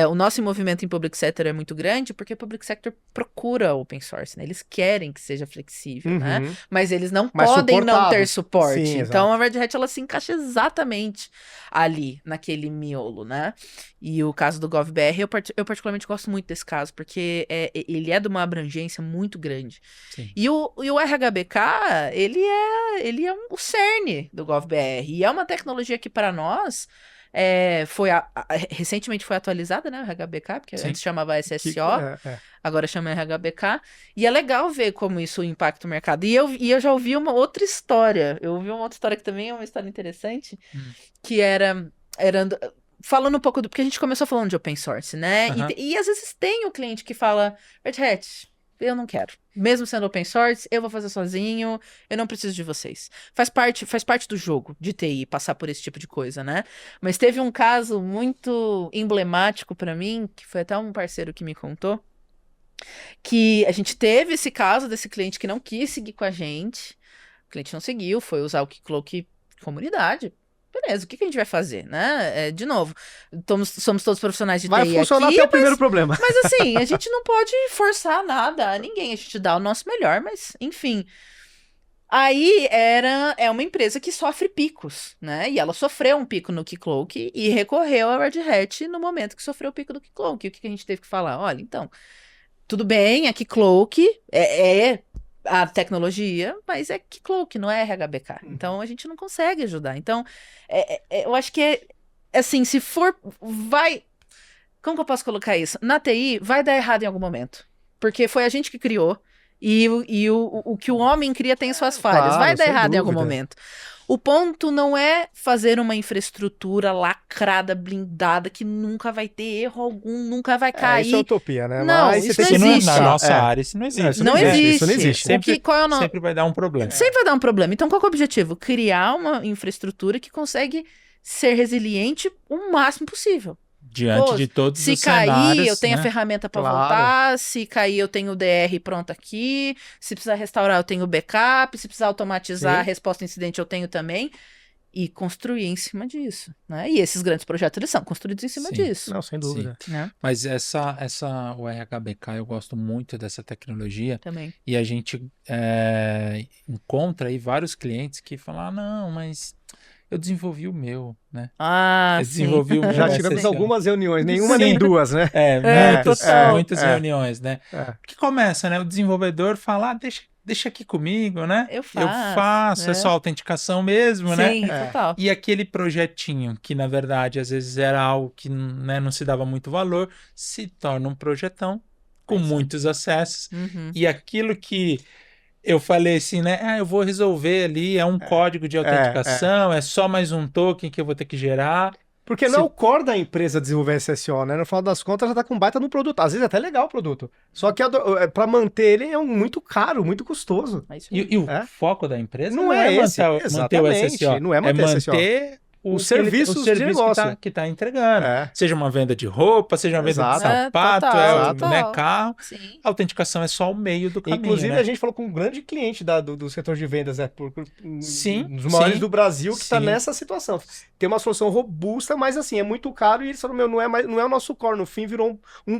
o nosso envolvimento em Public Sector é muito grande porque o Public Sector procura open source, né? Eles querem que seja flexível, né? Mas eles não podem não ter suporte. Sim, então a Red Hat ela se encaixa exatamente ali, naquele miolo, né? E o caso do GovBR, eu particularmente gosto muito desse caso, porque ele é de uma abrangência muito grande. Sim. E o RHBK, ele é o cerne do GovBR. E é uma tecnologia que, para nós, recentemente foi atualizada, né? O RHBK, porque antes chamava SSO, agora chama RHBK. E é legal ver como isso impacta o mercado. E eu já ouvi uma outra história. Eu ouvi uma outra história que também é uma história interessante, que era falando um pouco porque a gente começou falando de open source, né? E às vezes tem o cliente que fala, Red Hat, eu não quero. Mesmo sendo open source, eu vou fazer sozinho, eu não preciso de vocês. Faz parte do jogo de TI passar por esse tipo de coisa, né? Mas teve um caso muito emblemático pra mim, que foi até um parceiro que me contou, que a gente teve esse caso desse cliente que não quis seguir com a gente. O cliente não seguiu, foi usar o Keycloak comunidade. Beleza, o que a gente vai fazer, né? De novo, somos todos profissionais de TI Vai funcionar aqui, até o primeiro problema. mas assim, a gente não pode forçar nada a ninguém, a gente dá o nosso melhor, mas enfim. Aí é uma empresa que sofre picos, né? E ela sofreu um pico no Keycloak e recorreu à Red Hat no momento que sofreu o pico do Keycloak. E o que a gente teve que falar? Olha, então, tudo bem, a Keycloak é a tecnologia, mas é Keycloak, não é RHBK. Então a gente não consegue ajudar. Então, eu acho que assim, se for, vai. Como que eu posso colocar isso? Na TI, vai dar errado em algum momento. Porque foi a gente que criou. E o que o homem cria tem suas falhas. Claro, Vai dar sem errado em algum dúvida. momento. O ponto não é fazer uma infraestrutura lacrada, blindada, que nunca vai ter erro algum, nunca vai cair. Isso é utopia, né? Não, Mas isso você tem não que existe. Na nossa É. área, isso não existe. Isso Não existe, existe. isso não existe. Sempre, Qual é o nome? sempre vai dar um problema. Sempre vai dar um problema. Então, qual que é o objetivo? Criar uma infraestrutura que consegue ser resiliente o máximo possível. Diante Pô, de todos se os cair, cenários, eu tenho a né? ferramenta para Claro. voltar. Se cair, eu tenho o DR pronto aqui. Se precisar restaurar, eu tenho o backup. Se precisar automatizar Sim. a resposta ao incidente, eu tenho também. E construir em cima disso, né? E esses grandes projetos, eles são construídos em cima Sim. disso, Não, sem dúvida. né? Mas o RHBK, eu gosto muito dessa tecnologia. Também. E a gente encontra aí vários clientes que falam, ah, não, mas eu desenvolvi o meu, né? Ah, Eu sim. desenvolvi o meu. Já SSL. tivemos algumas reuniões, nenhuma Sim. nem duas, né? total. Muitas reuniões, né? É. Que começa, né? O desenvolvedor fala, ah, deixa aqui comigo, né? Eu faço, é né? só autenticação mesmo, né? Sim, total. E aquele projetinho, que na verdade às vezes era algo que, né, não se dava muito valor, se torna um projetão com muitos acessos. Uhum. E aquilo que eu falei assim, né? Ah, eu vou resolver ali, é um código de autenticação, é só mais um token que eu vou ter que gerar. Porque não é o core da empresa desenvolver SSO, né? No final das contas, já tá com baita no produto. Às vezes é até legal o produto. Só que para manter ele é muito caro, muito custoso. É isso aí. E o É? foco da empresa Não é esse, manter o exatamente, SSO, não é manter SSO. o Os serviços de serviço negócio. que tá entregando. É. Seja uma venda de roupa, seja uma venda de Exato. sapato, Total, né, total. carro. Sim. A autenticação é só o meio do caminho, Inclusive, né? a gente falou com um grande cliente do setor de vendas, Sim, um dos maiores sim, do Brasil, que está sim. nessa situação. Tem uma solução robusta, mas assim, é muito caro e eles falaram, meu, não é o nosso core. No fim, virou um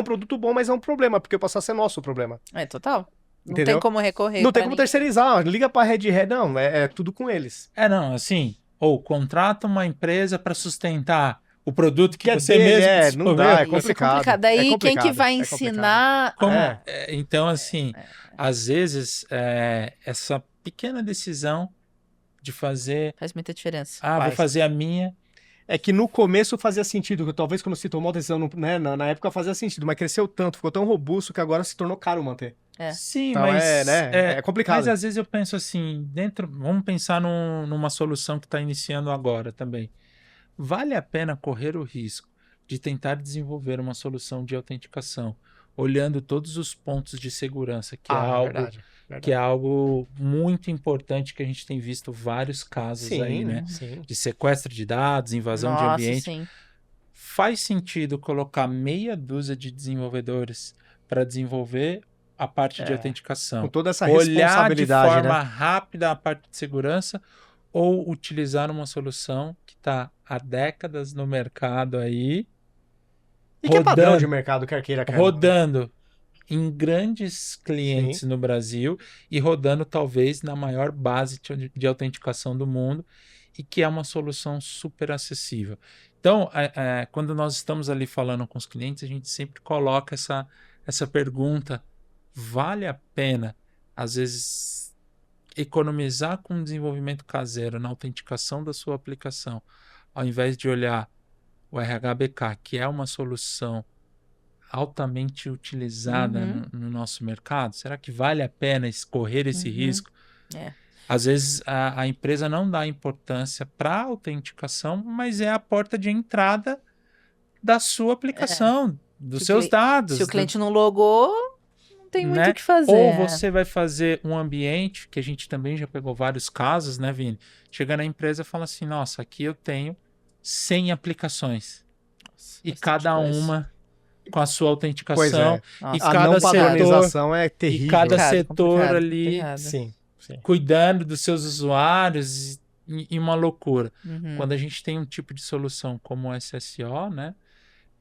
produto bom, mas é um problema, porque passou a ser nosso o problema. É, total. Não Entendeu? tem como recorrer. Não tem pra como ninguém. terceirizar, ó, liga pra Red Hat, não, é tudo com eles. Não, assim, ou contrata uma empresa para sustentar o produto que você dele, mesmo não desenvolveu. dá, é Isso é complicado. complicado. Daí, é quem complicado, que vai é complicado. ensinar... Como- É. Então, assim, às vezes, essa pequena decisão de fazer, Faz muita diferença. vou Faz. fazer a minha, É que no começo fazia sentido, que talvez quando se tomou a decisão, né, na época fazia sentido, mas cresceu tanto, ficou tão robusto que agora se tornou caro manter. É. sim, Então mas é complicado. Mas às vezes eu penso assim, vamos pensar numa solução que está iniciando agora também. Vale a pena correr o risco de tentar desenvolver uma solução de autenticação, olhando todos os pontos de segurança, que verdade. que é algo muito importante que a gente tem visto vários casos Sim, aí, né? Sim. De sequestro de dados, invasão de Nossa, ambiente. sim. Faz sentido colocar meia dúzia de desenvolvedores para desenvolver a parte de autenticação. Com toda essa Olhar de responsabilidade, forma né? rápida a parte de segurança ou utilizar uma solução que está há décadas no mercado aí, E que é padrão rodando. de mercado, quer queira, quer não. rodando em grandes clientes Sim. no Brasil e rodando talvez na maior base de autenticação do mundo e que é uma solução super acessível. Então, quando nós estamos ali falando com os clientes, a gente sempre coloca essa pergunta: vale a pena, às vezes, economizar com desenvolvimento caseiro na autenticação da sua aplicação, ao invés de olhar o RHBK, que é uma solução altamente utilizada no nosso mercado? Será que vale a pena correr esse risco? É. Às vezes a empresa não dá importância para a autenticação, mas é a porta de entrada da sua aplicação, dos seus dados. Se o cliente não logou, tem muito né? o que fazer. Ou você vai fazer um ambiente, que a gente também já pegou vários casos, né, Vini? Chega na empresa e fala assim, nossa, aqui eu tenho 100 aplicações. E cada uma com a sua autenticação. Pois é. E Nossa, A cada não setor, padronização é e terrível. cada Complicado, setor complicado, ali complicado. Sim, sim. cuidando dos seus usuários e uma loucura. Uhum. Quando a gente tem um tipo de solução como o SSO, né,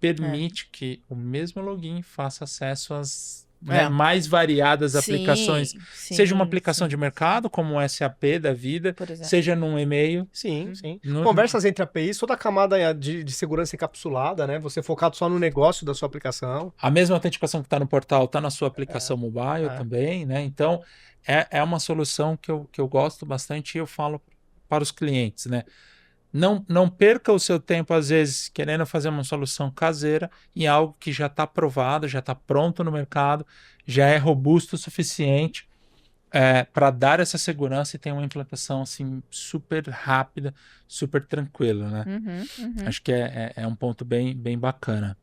permite que o mesmo login faça acesso às mais variadas aplicações. Seja uma aplicação de mercado, como o SAP da vida, por exemplo. seja num e-mail. Sim, sim. No- Conversas entre APIs, toda a camada de segurança encapsulada, né? Você focado só no negócio da sua aplicação. A mesma autenticação que está no portal está na sua aplicação mobile é. também, né? Então, é uma solução que eu gosto bastante e eu falo para os clientes, né? Não perca o seu tempo, às vezes, querendo fazer uma solução caseira em algo que já está aprovado, já está pronto no mercado, já é robusto o suficiente para dar essa segurança e ter uma implantação assim, super rápida, super tranquila, né? Acho que é um ponto bem bacana.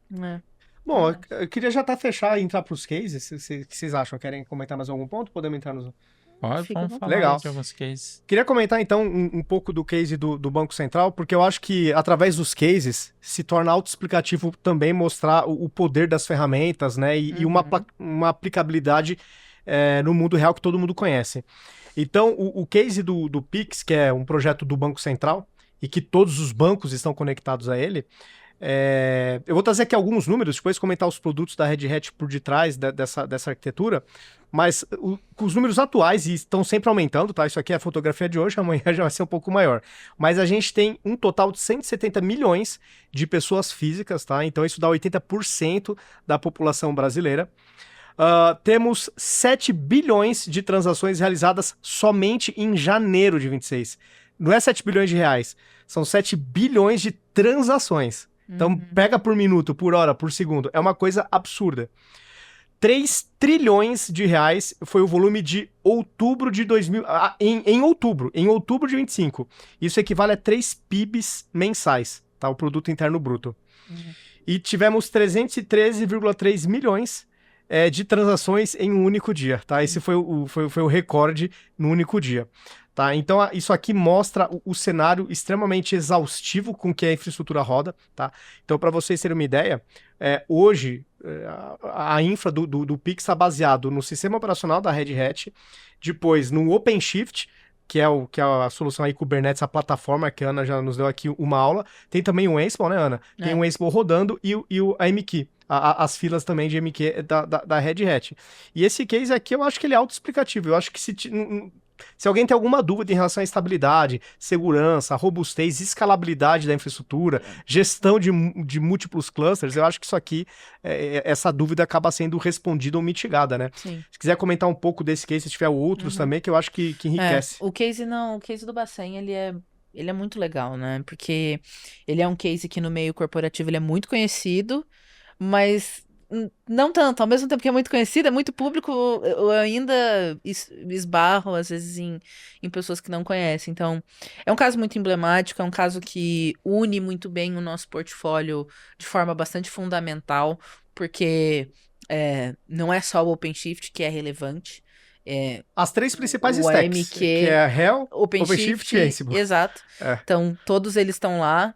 Bom, eu queria já fechar e entrar para os cases. O que vocês acham? Querem comentar mais algum ponto? Podemos entrar nos... Fica à Vamos vontade. falar Legal. de alguns cases. Queria comentar, então, um pouco do case do Banco Central, porque eu acho que, através dos cases, se torna autoexplicativo também mostrar o poder das ferramentas, né? E uma aplicabilidade no mundo real que todo mundo conhece. Então, o case do Pix, que é um projeto do Banco Central, e que todos os bancos estão conectados a ele, eu vou trazer aqui alguns números, depois comentar os produtos da Red Hat por detrás dessa arquitetura, mas os números atuais estão sempre aumentando, tá? Isso aqui é a fotografia de hoje, amanhã já vai ser um pouco maior. Mas a gente tem um total de 170 milhões de pessoas físicas, tá? Então isso dá 80% da população brasileira. Temos 7 bilhões de transações realizadas somente em janeiro de 26. Não é 7 bilhões de reais, são 7 bilhões de transações. Então, pega por minuto, por hora, por segundo. É uma coisa absurda. 3 trilhões de reais foi o volume de outubro de 2000... em outubro de 25. Isso equivale a 3 PIBs mensais, tá? O Produto Interno Bruto. E tivemos 313,3 milhões de transações em um único dia, tá? Esse foi o recorde no único dia. Tá, então isso aqui mostra o cenário extremamente exaustivo com que a infraestrutura roda. Tá? Então, para vocês terem uma ideia, hoje a infra do Pix está baseado no sistema operacional da Red Hat, depois no OpenShift, que é a solução aí Kubernetes, a plataforma que a Ana já nos deu aqui uma aula. Tem também o Ansible, né, Ana? Tem o Ansible rodando e a MQ. As filas também de MQ da Red Hat. E esse case aqui, eu acho que ele é autoexplicativo. Eu acho que se alguém tem alguma dúvida em relação à estabilidade, segurança, robustez, escalabilidade da infraestrutura, gestão de múltiplos clusters, eu acho que isso aqui, essa dúvida acaba sendo respondida ou mitigada, né? Sim. Se quiser comentar um pouco desse case, se tiver outros também, que eu acho que enriquece. O case do Bacen, ele é muito legal, né? Porque ele é um case que no meio corporativo ele é muito conhecido, mas não tanto. Ao mesmo tempo que é muito conhecido, é muito público, eu ainda esbarro, às vezes, em pessoas que não conhecem. Então, é um caso muito emblemático, é um caso que une muito bem o nosso portfólio de forma bastante fundamental, porque não é só o OpenShift que é relevante. As 3 principais o stacks, AMQ, que é a Hell, OpenShift e Ansible. Exato. Então, todos eles estão lá.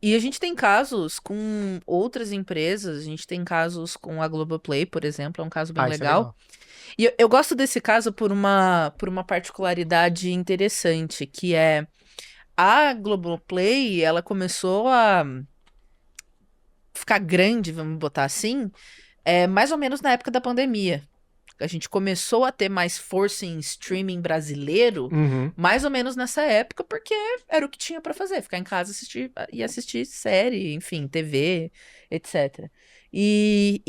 E a gente tem casos com outras empresas, a gente tem casos com a Globoplay, por exemplo, é um caso bem legal. E eu gosto desse caso por uma particularidade interessante, que é a Globoplay, ela começou a ficar grande, vamos botar assim, mais ou menos na época da pandemia. A gente começou a ter mais força em streaming brasileiro, mais ou menos nessa época, porque era o que tinha pra fazer, ficar em casa e assistir série, enfim, TV, etc. E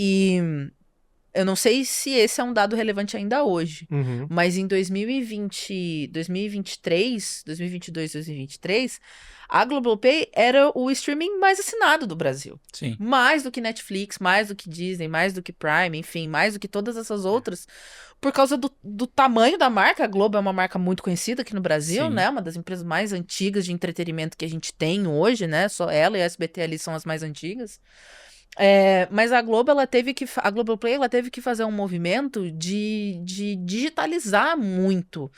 eu não sei se esse é um dado relevante ainda hoje, mas em 2020, 2023, 2022, 2023, a Globoplay era o streaming mais assinado do Brasil. Sim. Mais do que Netflix, mais do que Disney, mais do que Prime, enfim, mais do que todas essas outras, por causa do tamanho da marca. A Globo é uma marca muito conhecida aqui no Brasil, né? Uma das empresas mais antigas de entretenimento que a gente tem hoje, né? Só ela e a SBT ali são as mais antigas. Mas a Globo, a Globoplay, ela teve que fazer um movimento de digitalizar muito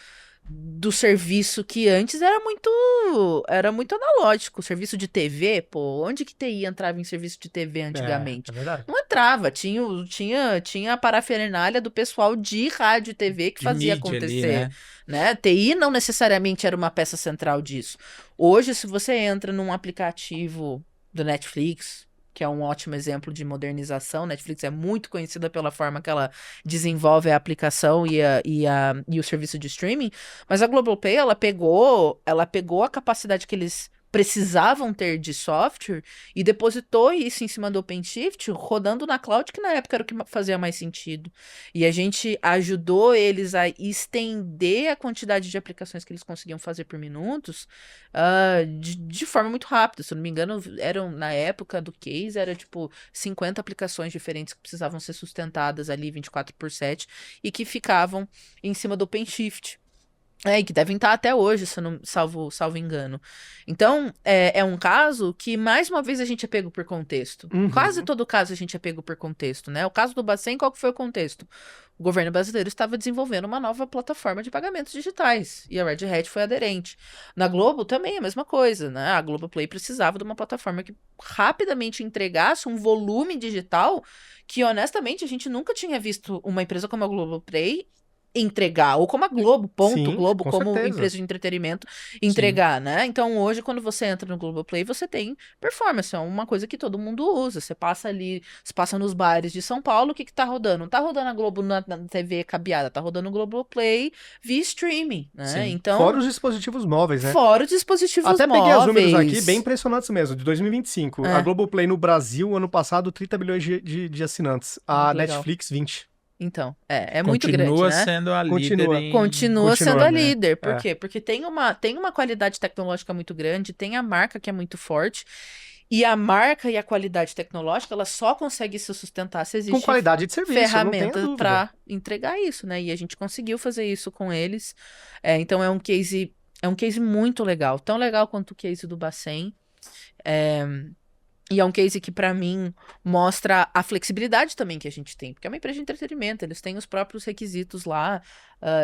do serviço que antes era muito analógico. Serviço de TV, pô, onde que TI entrava em serviço de TV antigamente? É verdade. Não entrava, tinha a parafernália do pessoal de rádio e TV que De fazia mídia ali, acontecer, né? né? TI não necessariamente era uma peça central disso. Hoje, se você entra num aplicativo do Netflix, que é um ótimo exemplo de modernização. Netflix é muito conhecida pela forma que ela desenvolve a aplicação e o serviço de streaming, mas a Globoplay, ela pegou a capacidade que eles precisavam ter de software e depositou isso em cima do OpenShift, rodando na cloud, que na época era o que fazia mais sentido. E a gente ajudou eles a estender a quantidade de aplicações que eles conseguiam fazer por minutos de forma muito rápida. Se eu não me engano, na época do case, era tipo 50 aplicações diferentes que precisavam ser sustentadas ali 24/7 e que ficavam em cima do OpenShift. E que devem estar até hoje, se eu não salvo engano. Então, é um caso que, mais uma vez, a gente é pego por contexto. Uhum. Quase todo caso a gente é pego por contexto, né? O caso do Bacen, qual que foi o contexto? O governo brasileiro estava desenvolvendo uma nova plataforma de pagamentos digitais, e a Red Hat foi aderente. Na Globo também é a mesma coisa, né? A Globoplay precisava de uma plataforma que rapidamente entregasse um volume digital que, honestamente, a gente nunca tinha visto uma empresa como a Globoplay entregar, ou como a Globo, Sim, Globo, com como certeza. empresa de entretenimento, entregar, né? Então, hoje, quando você entra no Globoplay, você tem performance, é uma coisa que todo mundo usa. Você passa nos bares de São Paulo, o que tá rodando? Não tá rodando a Globo na TV cabeada, tá rodando o Globoplay via streaming, né? Sim. Então, Fora os dispositivos móveis, né? fora os dispositivos Até móveis. peguei os números aqui, bem impressionantes mesmo, de 2025. É. A Globoplay no Brasil, ano passado, 30 milhões de assinantes. A Legal. Netflix, 20. Então, é muito grande, Continua né? sendo a Continua. líder Continua sendo a né? líder. Por É. quê? Porque tem uma qualidade tecnológica muito grande, tem a marca que é muito forte, e a marca e a qualidade tecnológica, ela só consegue se sustentar se existe Com qualidade de serviço, não tenho ferramenta dúvida. para entregar isso, né? E a gente conseguiu fazer isso com eles. Então é um case muito legal, tão legal quanto o case do Bacen. E é um case que, pra mim, mostra a flexibilidade também que a gente tem. Porque é uma empresa de entretenimento, eles têm os próprios requisitos lá,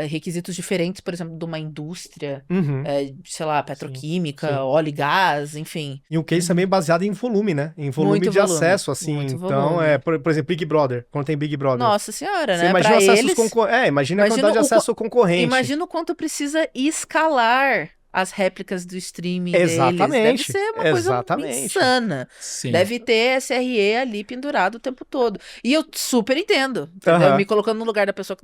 requisitos diferentes, por exemplo, de uma indústria, Uhum. sei lá, petroquímica, sim. óleo e gás, enfim. E um case também baseado em volume, né? Em volume Muito de volume, acesso, assim. muito Então, volume. por exemplo, Big Brother. Quando tem Big Brother. Nossa senhora, Você né? imagina Pra acessos eles, imagina a quantidade de acesso concorrente. imagina o quanto precisa escalar as réplicas do streaming deles. Exatamente. Deve ser uma coisa insana. Sim. Deve ter SRE ali pendurado o tempo todo. E eu super entendo, entendeu? Aham. Me colocando no lugar da pessoa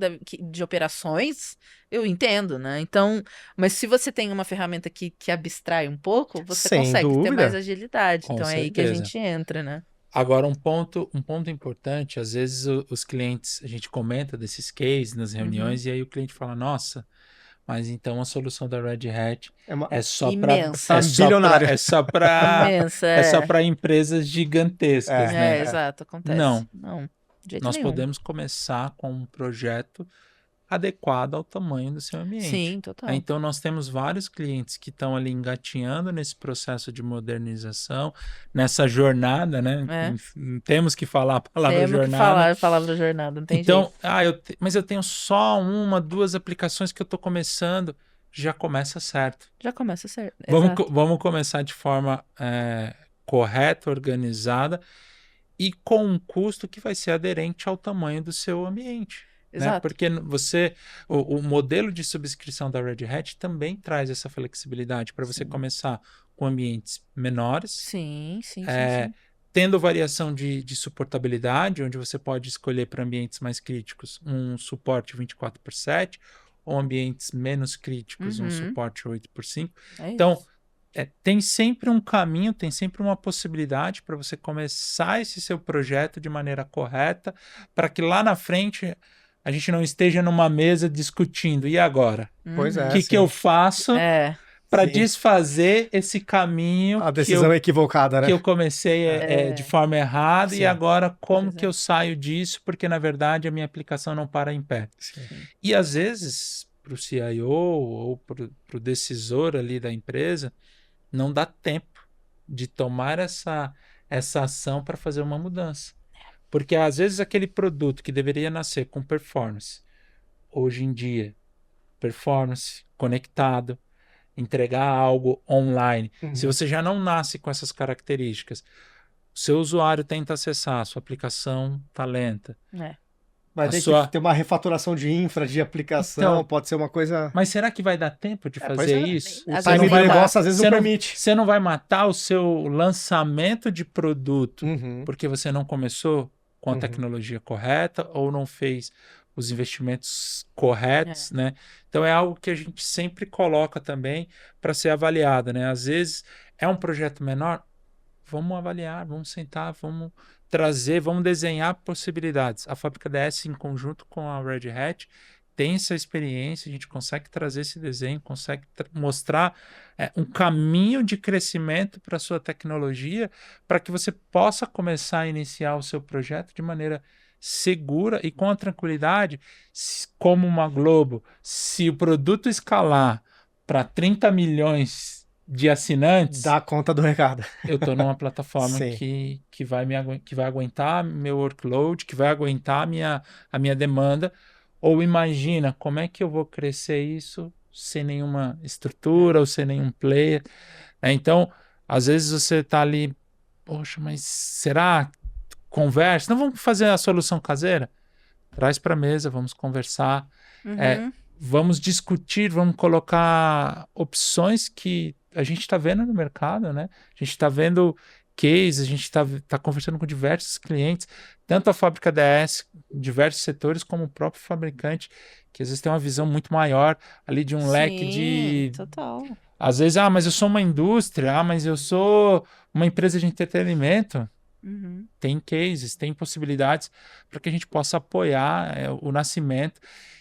de operações, eu entendo, né? Então, mas se você tem uma ferramenta que abstrai um pouco, você Sem consegue ter dúvida. mais agilidade. Com Então é aí que a certeza. gente entra, né? Agora, um ponto importante, às vezes os clientes, a gente comenta desses cases nas reuniões, e aí o cliente fala, nossa, mas então a solução da Red Hat é só para imensa. Bilionária. é só para Imensa, é só para empresas gigantescas, né? exato, acontece. Não. De jeito Nós nenhum. podemos começar com um projeto adequado ao tamanho do seu ambiente. Sim, total. Então, nós temos vários clientes que estão ali engatinhando nesse processo de modernização, nessa jornada, né? Temos que falar a palavra jornada. Temos que falar a palavra jornada, não tem então, jeito. mas eu tenho só 1, 2 aplicações que eu estou começando. Já começa certo. Já começa certo. Vamos começar de forma correta, organizada e com um custo que vai ser aderente ao tamanho do seu ambiente. Exato. Né? Porque o modelo de subscrição da Red Hat também traz essa flexibilidade para você começar com ambientes menores. Sim. Tendo variação de suportabilidade, onde você pode escolher para ambientes mais críticos um suporte 24/7 ou ambientes menos críticos um suporte 8/5. Então, tem sempre um caminho, tem sempre uma possibilidade para você começar esse seu projeto de maneira correta, para que lá na frente a gente não esteja numa mesa discutindo. E agora? Pois é. O que eu faço para Sim. desfazer esse caminho A decisão equivocada, né? que eu comecei de forma errada e agora como que eu saio disso? Porque, na verdade, a minha aplicação não para em pé. Sim. E, às vezes, para o CIO ou para o decisor ali da empresa, não dá tempo de tomar essa essa ação para fazer uma mudança. Porque às vezes aquele produto que deveria nascer com performance, hoje em dia, performance, conectado, entregar algo online. Se você já não nasce com essas características, o seu usuário tenta acessar, a sua aplicação tá lenta. Vai ter que ter uma refatoração de infra, de aplicação, Então, pode ser uma coisa... Mas será que vai dar tempo de fazer isso? O time do negócio às vezes não permite. Você não vai matar o seu lançamento de produto porque você não começou com a tecnologia correta ou não fez os investimentos corretos, né? Então é algo que a gente sempre coloca também para ser avaliado, né? Às vezes é um projeto menor, vamos avaliar, vamos sentar, vamos trazer, vamos desenhar possibilidades. A Fábrica DS, em conjunto com a Red Hat, tem essa experiência, a gente consegue trazer esse desenho, consegue mostrar um caminho de crescimento para a sua tecnologia, para que você possa começar a iniciar o seu projeto de maneira segura e com a tranquilidade, como uma Globo, se o produto escalar para 30 milhões de assinantes, dá conta do recado. Eu estou numa plataforma que vai aguentar meu workload, que vai aguentar a minha demanda. Ou imagina como é que eu vou crescer isso sem nenhuma estrutura ou sem nenhum player. Então, às vezes você está ali, poxa, mas será? Conversa. Não vamos fazer a solução caseira? Traz para a mesa, vamos conversar. Vamos discutir, vamos colocar opções que a gente está vendo no mercado, né? A gente está vendo cases, a gente está conversando com diversos clientes, tanto a Fábrica DS, diversos setores, como o próprio fabricante, que às vezes tem uma visão muito maior ali de um leque de... Total. Às vezes, mas eu sou uma indústria, mas eu sou uma empresa de entretenimento. Tem cases, tem possibilidades para que a gente possa apoiar o nascimento.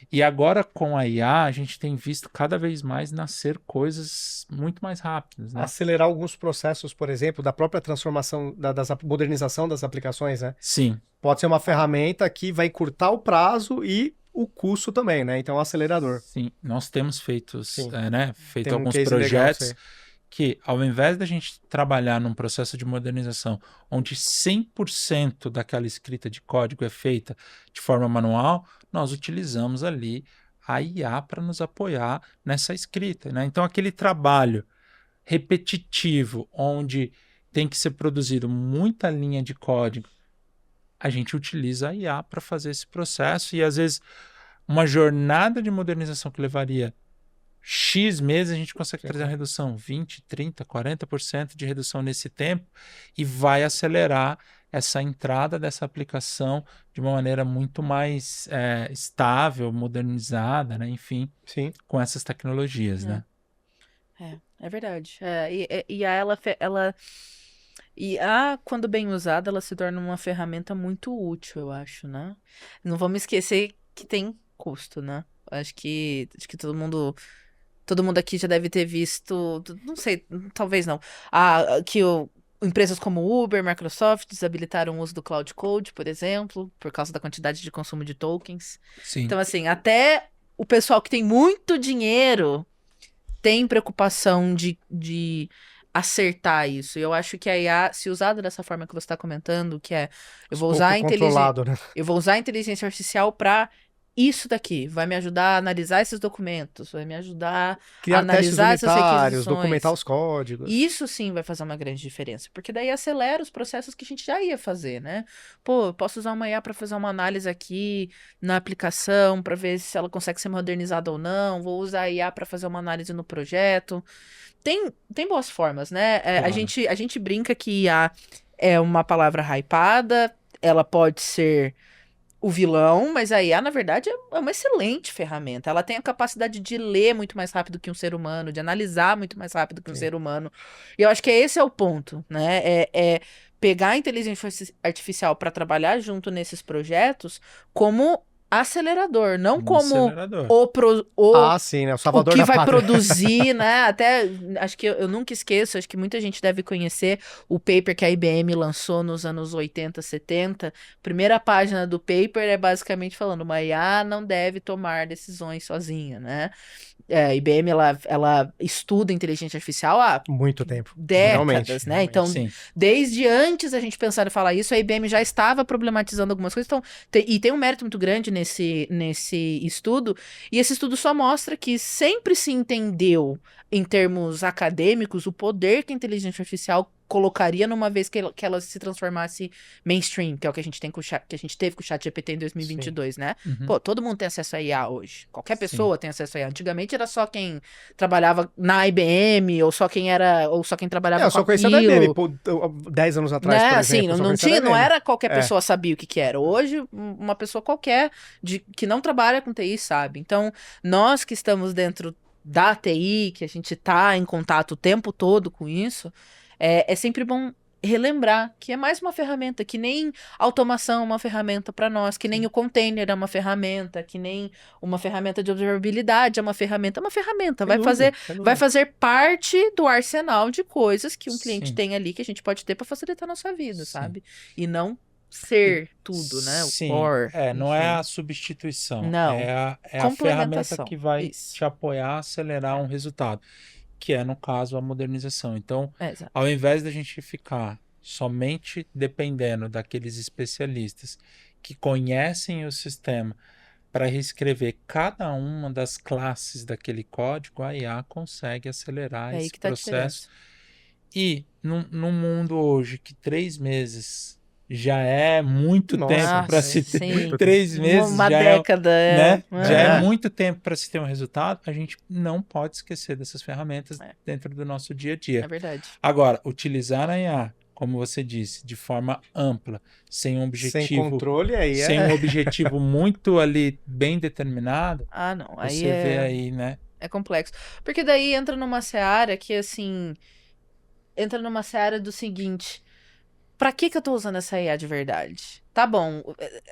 E agora com a IA, a gente tem visto cada vez mais nascer coisas muito mais rápidas, né? Acelerar alguns processos, por exemplo, da própria transformação, da modernização das aplicações, né? Sim. Pode ser uma ferramenta que vai encurtar o prazo e o custo também, né? Então, acelerador. Sim, nós temos feito alguns case projetos legal, que, ao invés da gente trabalhar num processo de modernização onde 100% daquela escrita de código é feita de forma manual, nós utilizamos ali a IA para nos apoiar nessa escrita, né? Então, aquele trabalho repetitivo, onde tem que ser produzido muita linha de código, a gente utiliza a IA para fazer esse processo e, às vezes, uma jornada de modernização que levaria X meses, a gente consegue trazer uma redução 20%, 30%, 40% de redução nesse tempo e vai acelerar essa entrada dessa aplicação de uma maneira muito mais estável, modernizada, né? Enfim, com essas tecnologias, né? É verdade. E quando bem usada, ela se torna uma ferramenta muito útil, eu acho, né? Não vamos esquecer que tem custo, né? Acho que todo mundo aqui já deve ter visto, não sei, talvez não, que empresas como Uber, Microsoft desabilitaram o uso do Cloud Code, por exemplo, por causa da quantidade de consumo de tokens. Sim. Então, assim, até o pessoal que tem muito dinheiro tem preocupação de acertar isso. E eu acho que a IA, se usada dessa forma que você está comentando, que eu vou usar a inteligência artificial para isso daqui, vai me ajudar a analisar esses documentos, vai me ajudar a analisar essas requisições, documentar os códigos. Isso sim vai fazer uma grande diferença, porque daí acelera os processos que a gente já ia fazer, né? Pô, eu posso usar uma IA para fazer uma análise aqui na aplicação, para ver se ela consegue ser modernizada ou não, vou usar a IA para fazer uma análise no projeto. Tem boas formas, né? Claro. A gente brinca que IA é uma palavra hypada, ela pode ser o vilão, mas a IA, na verdade, é uma excelente ferramenta. Ela tem a capacidade de ler muito mais rápido que um ser humano, de analisar muito mais rápido que um ser humano. E eu acho que esse é o ponto, né? Pegar a inteligência artificial para trabalhar junto nesses projetos como acelerador, não Um como acelerador. Sim, né? O o salvador que da vai pátria. produzir, né? Até, acho que eu nunca esqueço, acho que muita gente deve conhecer o paper que a IBM lançou nos anos 80, 70. Primeira página do paper é basicamente falando, uma IA não deve tomar decisões sozinha, né? A IBM, ela estuda inteligência artificial há Muito tempo. décadas, Realmente. né? Então, Sim. desde antes a gente pensar em falar isso, a IBM já estava problematizando algumas coisas. Então, e tem um mérito muito grande nesse estudo, e esse estudo só mostra que sempre se entendeu, em termos acadêmicos, o poder que a inteligência artificial colocaria numa vez que ela se transformasse mainstream, que é o que a gente tem que a gente teve com o ChatGPT em 2022, né? Uhum. Pô, todo mundo tem acesso a IA hoje. Qualquer Sim. pessoa tem acesso a IA. Antigamente era só quem trabalhava na IBM, ou só quem trabalhava Eu com só conhecia da aquilo. IBM, 10 anos atrás, Né? por Assim, exemplo. eu só não conhecia da tinha, não IBM. era qualquer É. pessoa sabia o que era. Hoje, uma pessoa qualquer que não trabalha com TI sabe. Então, nós que estamos dentro da TI, que a gente tá em contato o tempo todo com isso, é sempre bom relembrar que é mais uma ferramenta, que nem automação é uma ferramenta para nós, que nem o container é uma ferramenta, que nem uma ferramenta de observabilidade é uma ferramenta, vai fazer parte do arsenal de coisas que um cliente Sim. tem ali que a gente pode ter para facilitar a nossa vida, Sim. sabe? E não ser tudo, né? O Sim, core, não é enfim. a substituição, Não, é a ferramenta complementação. que vai Isso. te apoiar a acelerar um resultado, que é, no caso, a modernização. Então, Exato. ao invés da gente ficar somente dependendo daqueles especialistas que conhecem o sistema para reescrever cada uma das classes daquele código, a IA consegue acelerar É aí esse que tá a processo. diferença. E num mundo hoje que 3 meses já é muito Nossa, tempo para Nossa, se ter. sim. 3 meses Uma já década, né? Já é É. muito tempo para se ter um resultado. A gente não pode esquecer dessas ferramentas dentro do nosso dia a dia. É verdade. Agora, utilizar a IA, como você disse, de forma ampla, sem um objetivo, Sem controle, aí sem um objetivo muito ali bem determinado, Ah, não. Aí você vê aí, né? é complexo. Porque daí entra numa seara que, assim, entra numa seara do seguinte: pra que eu tô usando essa IA de verdade? Tá bom,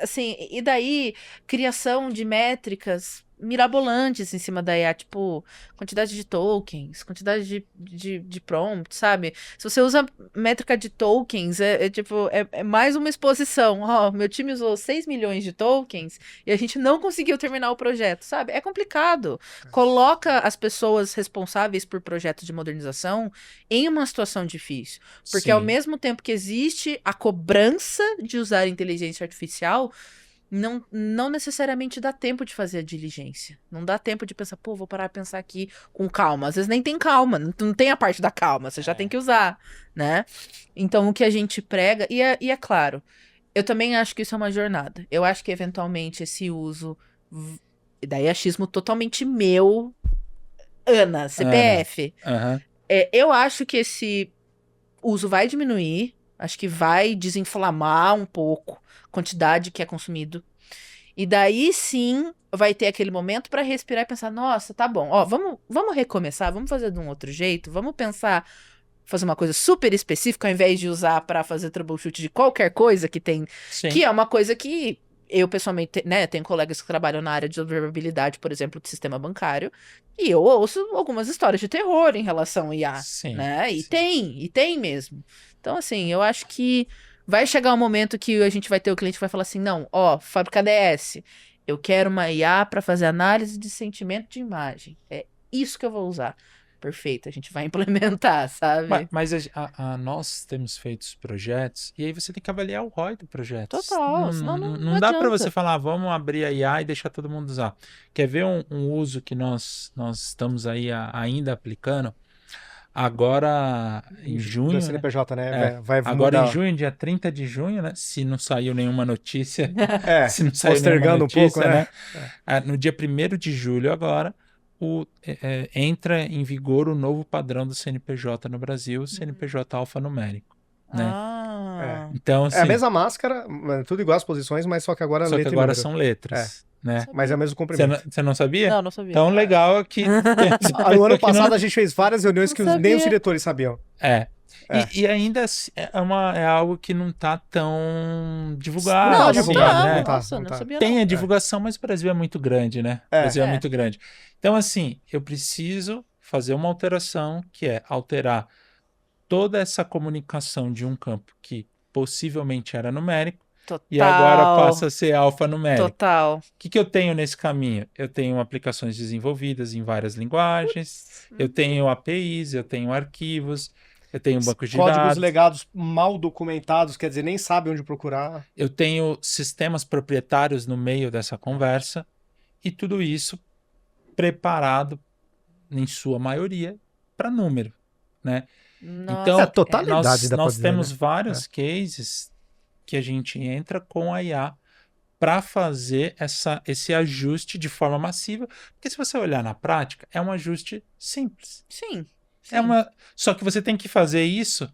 assim, e daí criação de métricas mirabolantes em cima da IA, tipo, quantidade de tokens, quantidade de prompts, sabe? Se você usa métrica de tokens, é mais uma exposição. Ó, meu time usou 6 milhões de tokens e a gente não conseguiu terminar o projeto, sabe? É complicado. Coloca as pessoas responsáveis por projetos de modernização em uma situação difícil. Porque ao mesmo tempo que existe a cobrança de usar inteligência artificial, não necessariamente dá tempo de fazer a diligência. Não dá tempo de pensar, pô, vou parar e pensar aqui com calma. Às vezes nem tem calma, não tem a parte da calma, você já tem que usar, né? Então o que a gente prega, e é claro, eu também acho que isso é uma jornada. Eu acho que eventualmente esse uso, e daí é achismo totalmente meu, Ana, CPF. Uhum. Eu acho que esse uso vai diminuir, acho que vai desinflamar um pouco a quantidade que é consumido. E daí sim vai ter aquele momento para respirar e pensar, nossa, tá bom, ó, vamos recomeçar, vamos fazer de um outro jeito, vamos pensar, fazer uma coisa super específica ao invés de usar para fazer troubleshoot de qualquer coisa que tem, Sim. que é uma coisa que eu pessoalmente, né, tenho colegas que trabalham na área de observabilidade, por exemplo, do sistema bancário, e eu ouço algumas histórias de terror em relação ao IA, Sim, né? E sim. tem mesmo. Então, assim, eu acho que vai chegar um momento que a gente vai ter o cliente que vai falar assim, não, ó, fábrica DS, eu quero uma IA para fazer análise de sentimento de imagem. É isso que eu vou usar. Perfeito, a gente vai implementar, sabe? Mas nós temos feito os projetos e aí você tem que avaliar o ROI do projeto. Total, senão não dá para adianta. você falar, vamos abrir a IA e deixar todo mundo usar. Quer ver um uso que nós estamos aí ainda aplicando? Agora em junho, Da CNPJ, né? Vai agora mudar. em junho, dia 30 de junho, né? Se não saiu nenhuma notícia, se não saiu nenhuma postergando notícia, um pouco, né? No dia 1º de julho agora, entra em vigor o novo padrão do CNPJ no Brasil, o CNPJ alfanumérico, né? Então, assim, é a mesma máscara, tudo igual as posições, mas só que agora só que letra e agora número. são letras, né? Mas é o mesmo comprimento. Você não sabia? Não sabia. Então, legal que... No ano passado a gente fez várias reuniões que Não nem os sabia. diretores sabiam. E ainda é algo que não está tão divulgado. Não, assim, divulgado, né? não tá. Nossa, não sabia Tem não. a divulgação, mas o Brasil é muito grande, né? O Brasil é É. muito grande. Então, assim, eu preciso fazer uma alteração, que é alterar toda essa comunicação de um campo que possivelmente era numérico e agora passa a ser alfanumérico. Total. O que eu tenho nesse caminho? Eu tenho aplicações desenvolvidas em várias linguagens, eu tenho APIs, eu tenho arquivos, eu tenho bancos de Códigos dados, legados mal documentados, quer dizer, nem sabe onde procurar. eu tenho sistemas proprietários no meio dessa conversa e tudo isso preparado, em sua maioria, para número, né? Nossa, Então, É a totalidade da nós pode temos dizer, né? vários cases que a gente entra com a IA para fazer esse ajuste de forma massiva, porque se você olhar na prática, é um ajuste simples. Sim. Só que você tem que fazer isso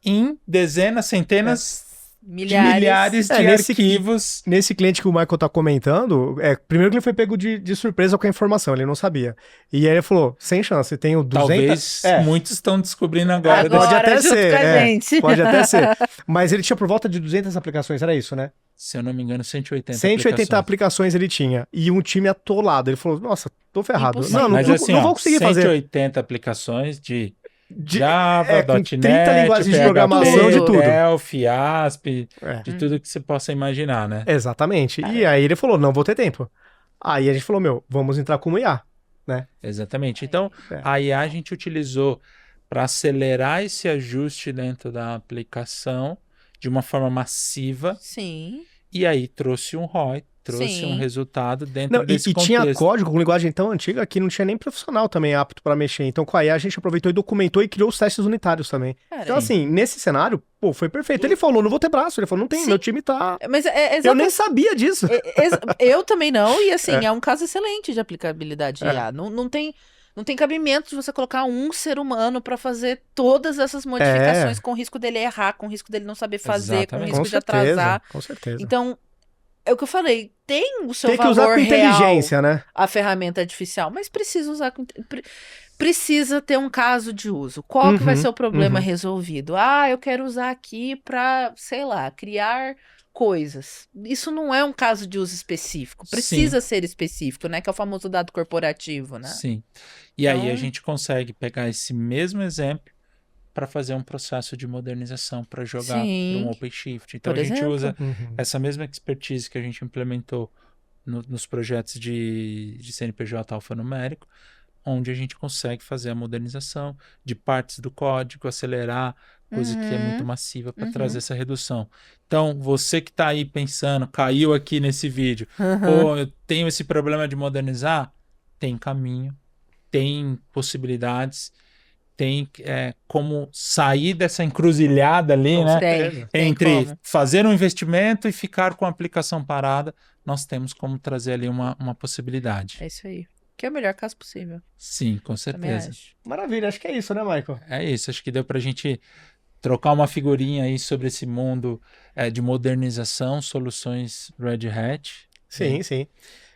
em dezenas, centenas de milhares É, de nesse- arquivos. Nesse cliente que o Michael tá comentando, primeiro que ele foi pego de surpresa com a informação, ele não sabia. E aí ele falou, sem chance, tenho 200... Talvez muitos estão descobrindo agora. Agora, Pode até junto ser, com a gente. pode até ser. Mas ele tinha por volta de 200 aplicações, era isso, né? Se eu não me engano, 180 180 aplicações ele tinha. E um time atolado. Ele falou, nossa, tô ferrado. Impossível. Não, Mas não, assim, não ó, vou conseguir fazer. 180 aplicações de De- Java, com .NET, 30 linguagens de PHP, programação, de tudo. Delphi, ASP, É. de tudo que você possa imaginar, né? Exatamente. E aí ele falou, não vou ter tempo. Aí a gente falou, vamos entrar como IA, né? Exatamente. Então, É. a IA a gente utilizou para acelerar esse ajuste dentro da aplicação de uma forma massiva Sim. e aí trouxe um ROI, trouxe Sim. um resultado dentro Não, desse e contexto. tinha código com linguagem tão antiga que não tinha nem profissional também apto para mexer. Então com a IA a gente aproveitou e documentou e criou os testes unitários também. Cara, Então assim, nesse cenário, pô, foi perfeito. Ele falou, não vou ter braço. Ele falou, não tem, Sim. meu time tá... mas Eu nem sabia disso. Eu também não, e assim, é um caso excelente de aplicabilidade de É. IA. Não tem cabimento de você colocar um ser humano para fazer todas essas modificações com o risco dele errar, com o risco dele não saber fazer, com o Exatamente. risco Com de atrasar. com certeza. Então, é o que eu falei, tem o seu Tem que valor usar com real inteligência, né? a ferramenta artificial, mas precisa usar precisa ter um caso de uso. Qual que vai ser o problema resolvido? Ah, eu quero usar aqui para, sei lá, criar coisas. Isso não é um caso de uso específico. Precisa ser específico, né? Que é o famoso dado corporativo, né? Sim. E aí a Então- gente consegue pegar esse mesmo exemplo para fazer um processo de modernização para jogar Sim. para um OpenShift. Então Por a gente exemplo. usa Uhum. essa mesma expertise que a gente implementou nos projetos de CNPJ alfanumérico, onde a gente consegue fazer a modernização de partes do código, acelerar, coisa que é muito massiva para trazer essa redução. Então, você que está aí pensando, caiu aqui nesse vídeo, pô, eu tenho esse problema de modernizar, tem caminho, tem possibilidades, tem como sair dessa encruzilhada ali, Com né? certeza. Tem Entre como. fazer um investimento e ficar com a aplicação parada, nós temos como trazer ali uma possibilidade. É isso aí. Que é o melhor caso possível. Sim, com Também certeza. acho. Maravilha, acho que é isso, né, Michael? É isso, acho que deu pra gente trocar uma figurinha aí sobre esse mundo de modernização, soluções Red Hat. Sim, sim.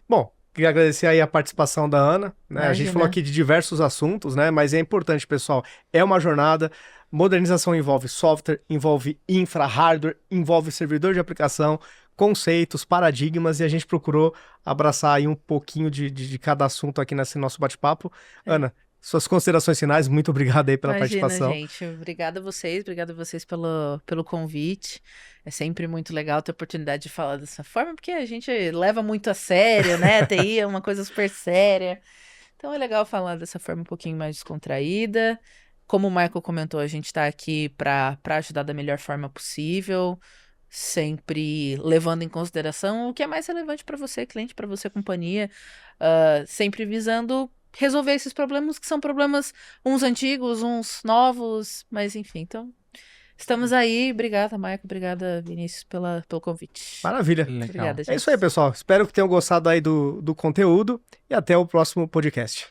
Bom, queria agradecer aí a participação da Ana, né? A gente Imagina. falou aqui de diversos assuntos, né? Mas é importante, pessoal, é uma jornada. Modernização envolve software, envolve infra, hardware, envolve servidor de aplicação, conceitos, paradigmas, e a gente procurou abraçar aí um pouquinho de cada assunto aqui nesse nosso bate-papo. Ana, suas considerações finais, muito obrigado aí pela Imagina, participação. gente. Obrigada a vocês pelo convite. É sempre muito legal ter a oportunidade de falar dessa forma, porque a gente leva muito a sério, né? TI é uma coisa super séria. Então é legal falar dessa forma um pouquinho mais descontraída. Como o Michael comentou, a gente está aqui para ajudar da melhor forma possível, sempre levando em consideração o que é mais relevante para você, cliente, para você, companhia, sempre visando resolver esses problemas, que são problemas uns antigos, uns novos, mas enfim, então estamos aí. Obrigada, Michael, obrigada, Vinícius, pelo convite. Maravilha. Legal. Obrigada, gente. É isso aí, pessoal. Espero que tenham gostado aí do conteúdo e até o próximo podcast.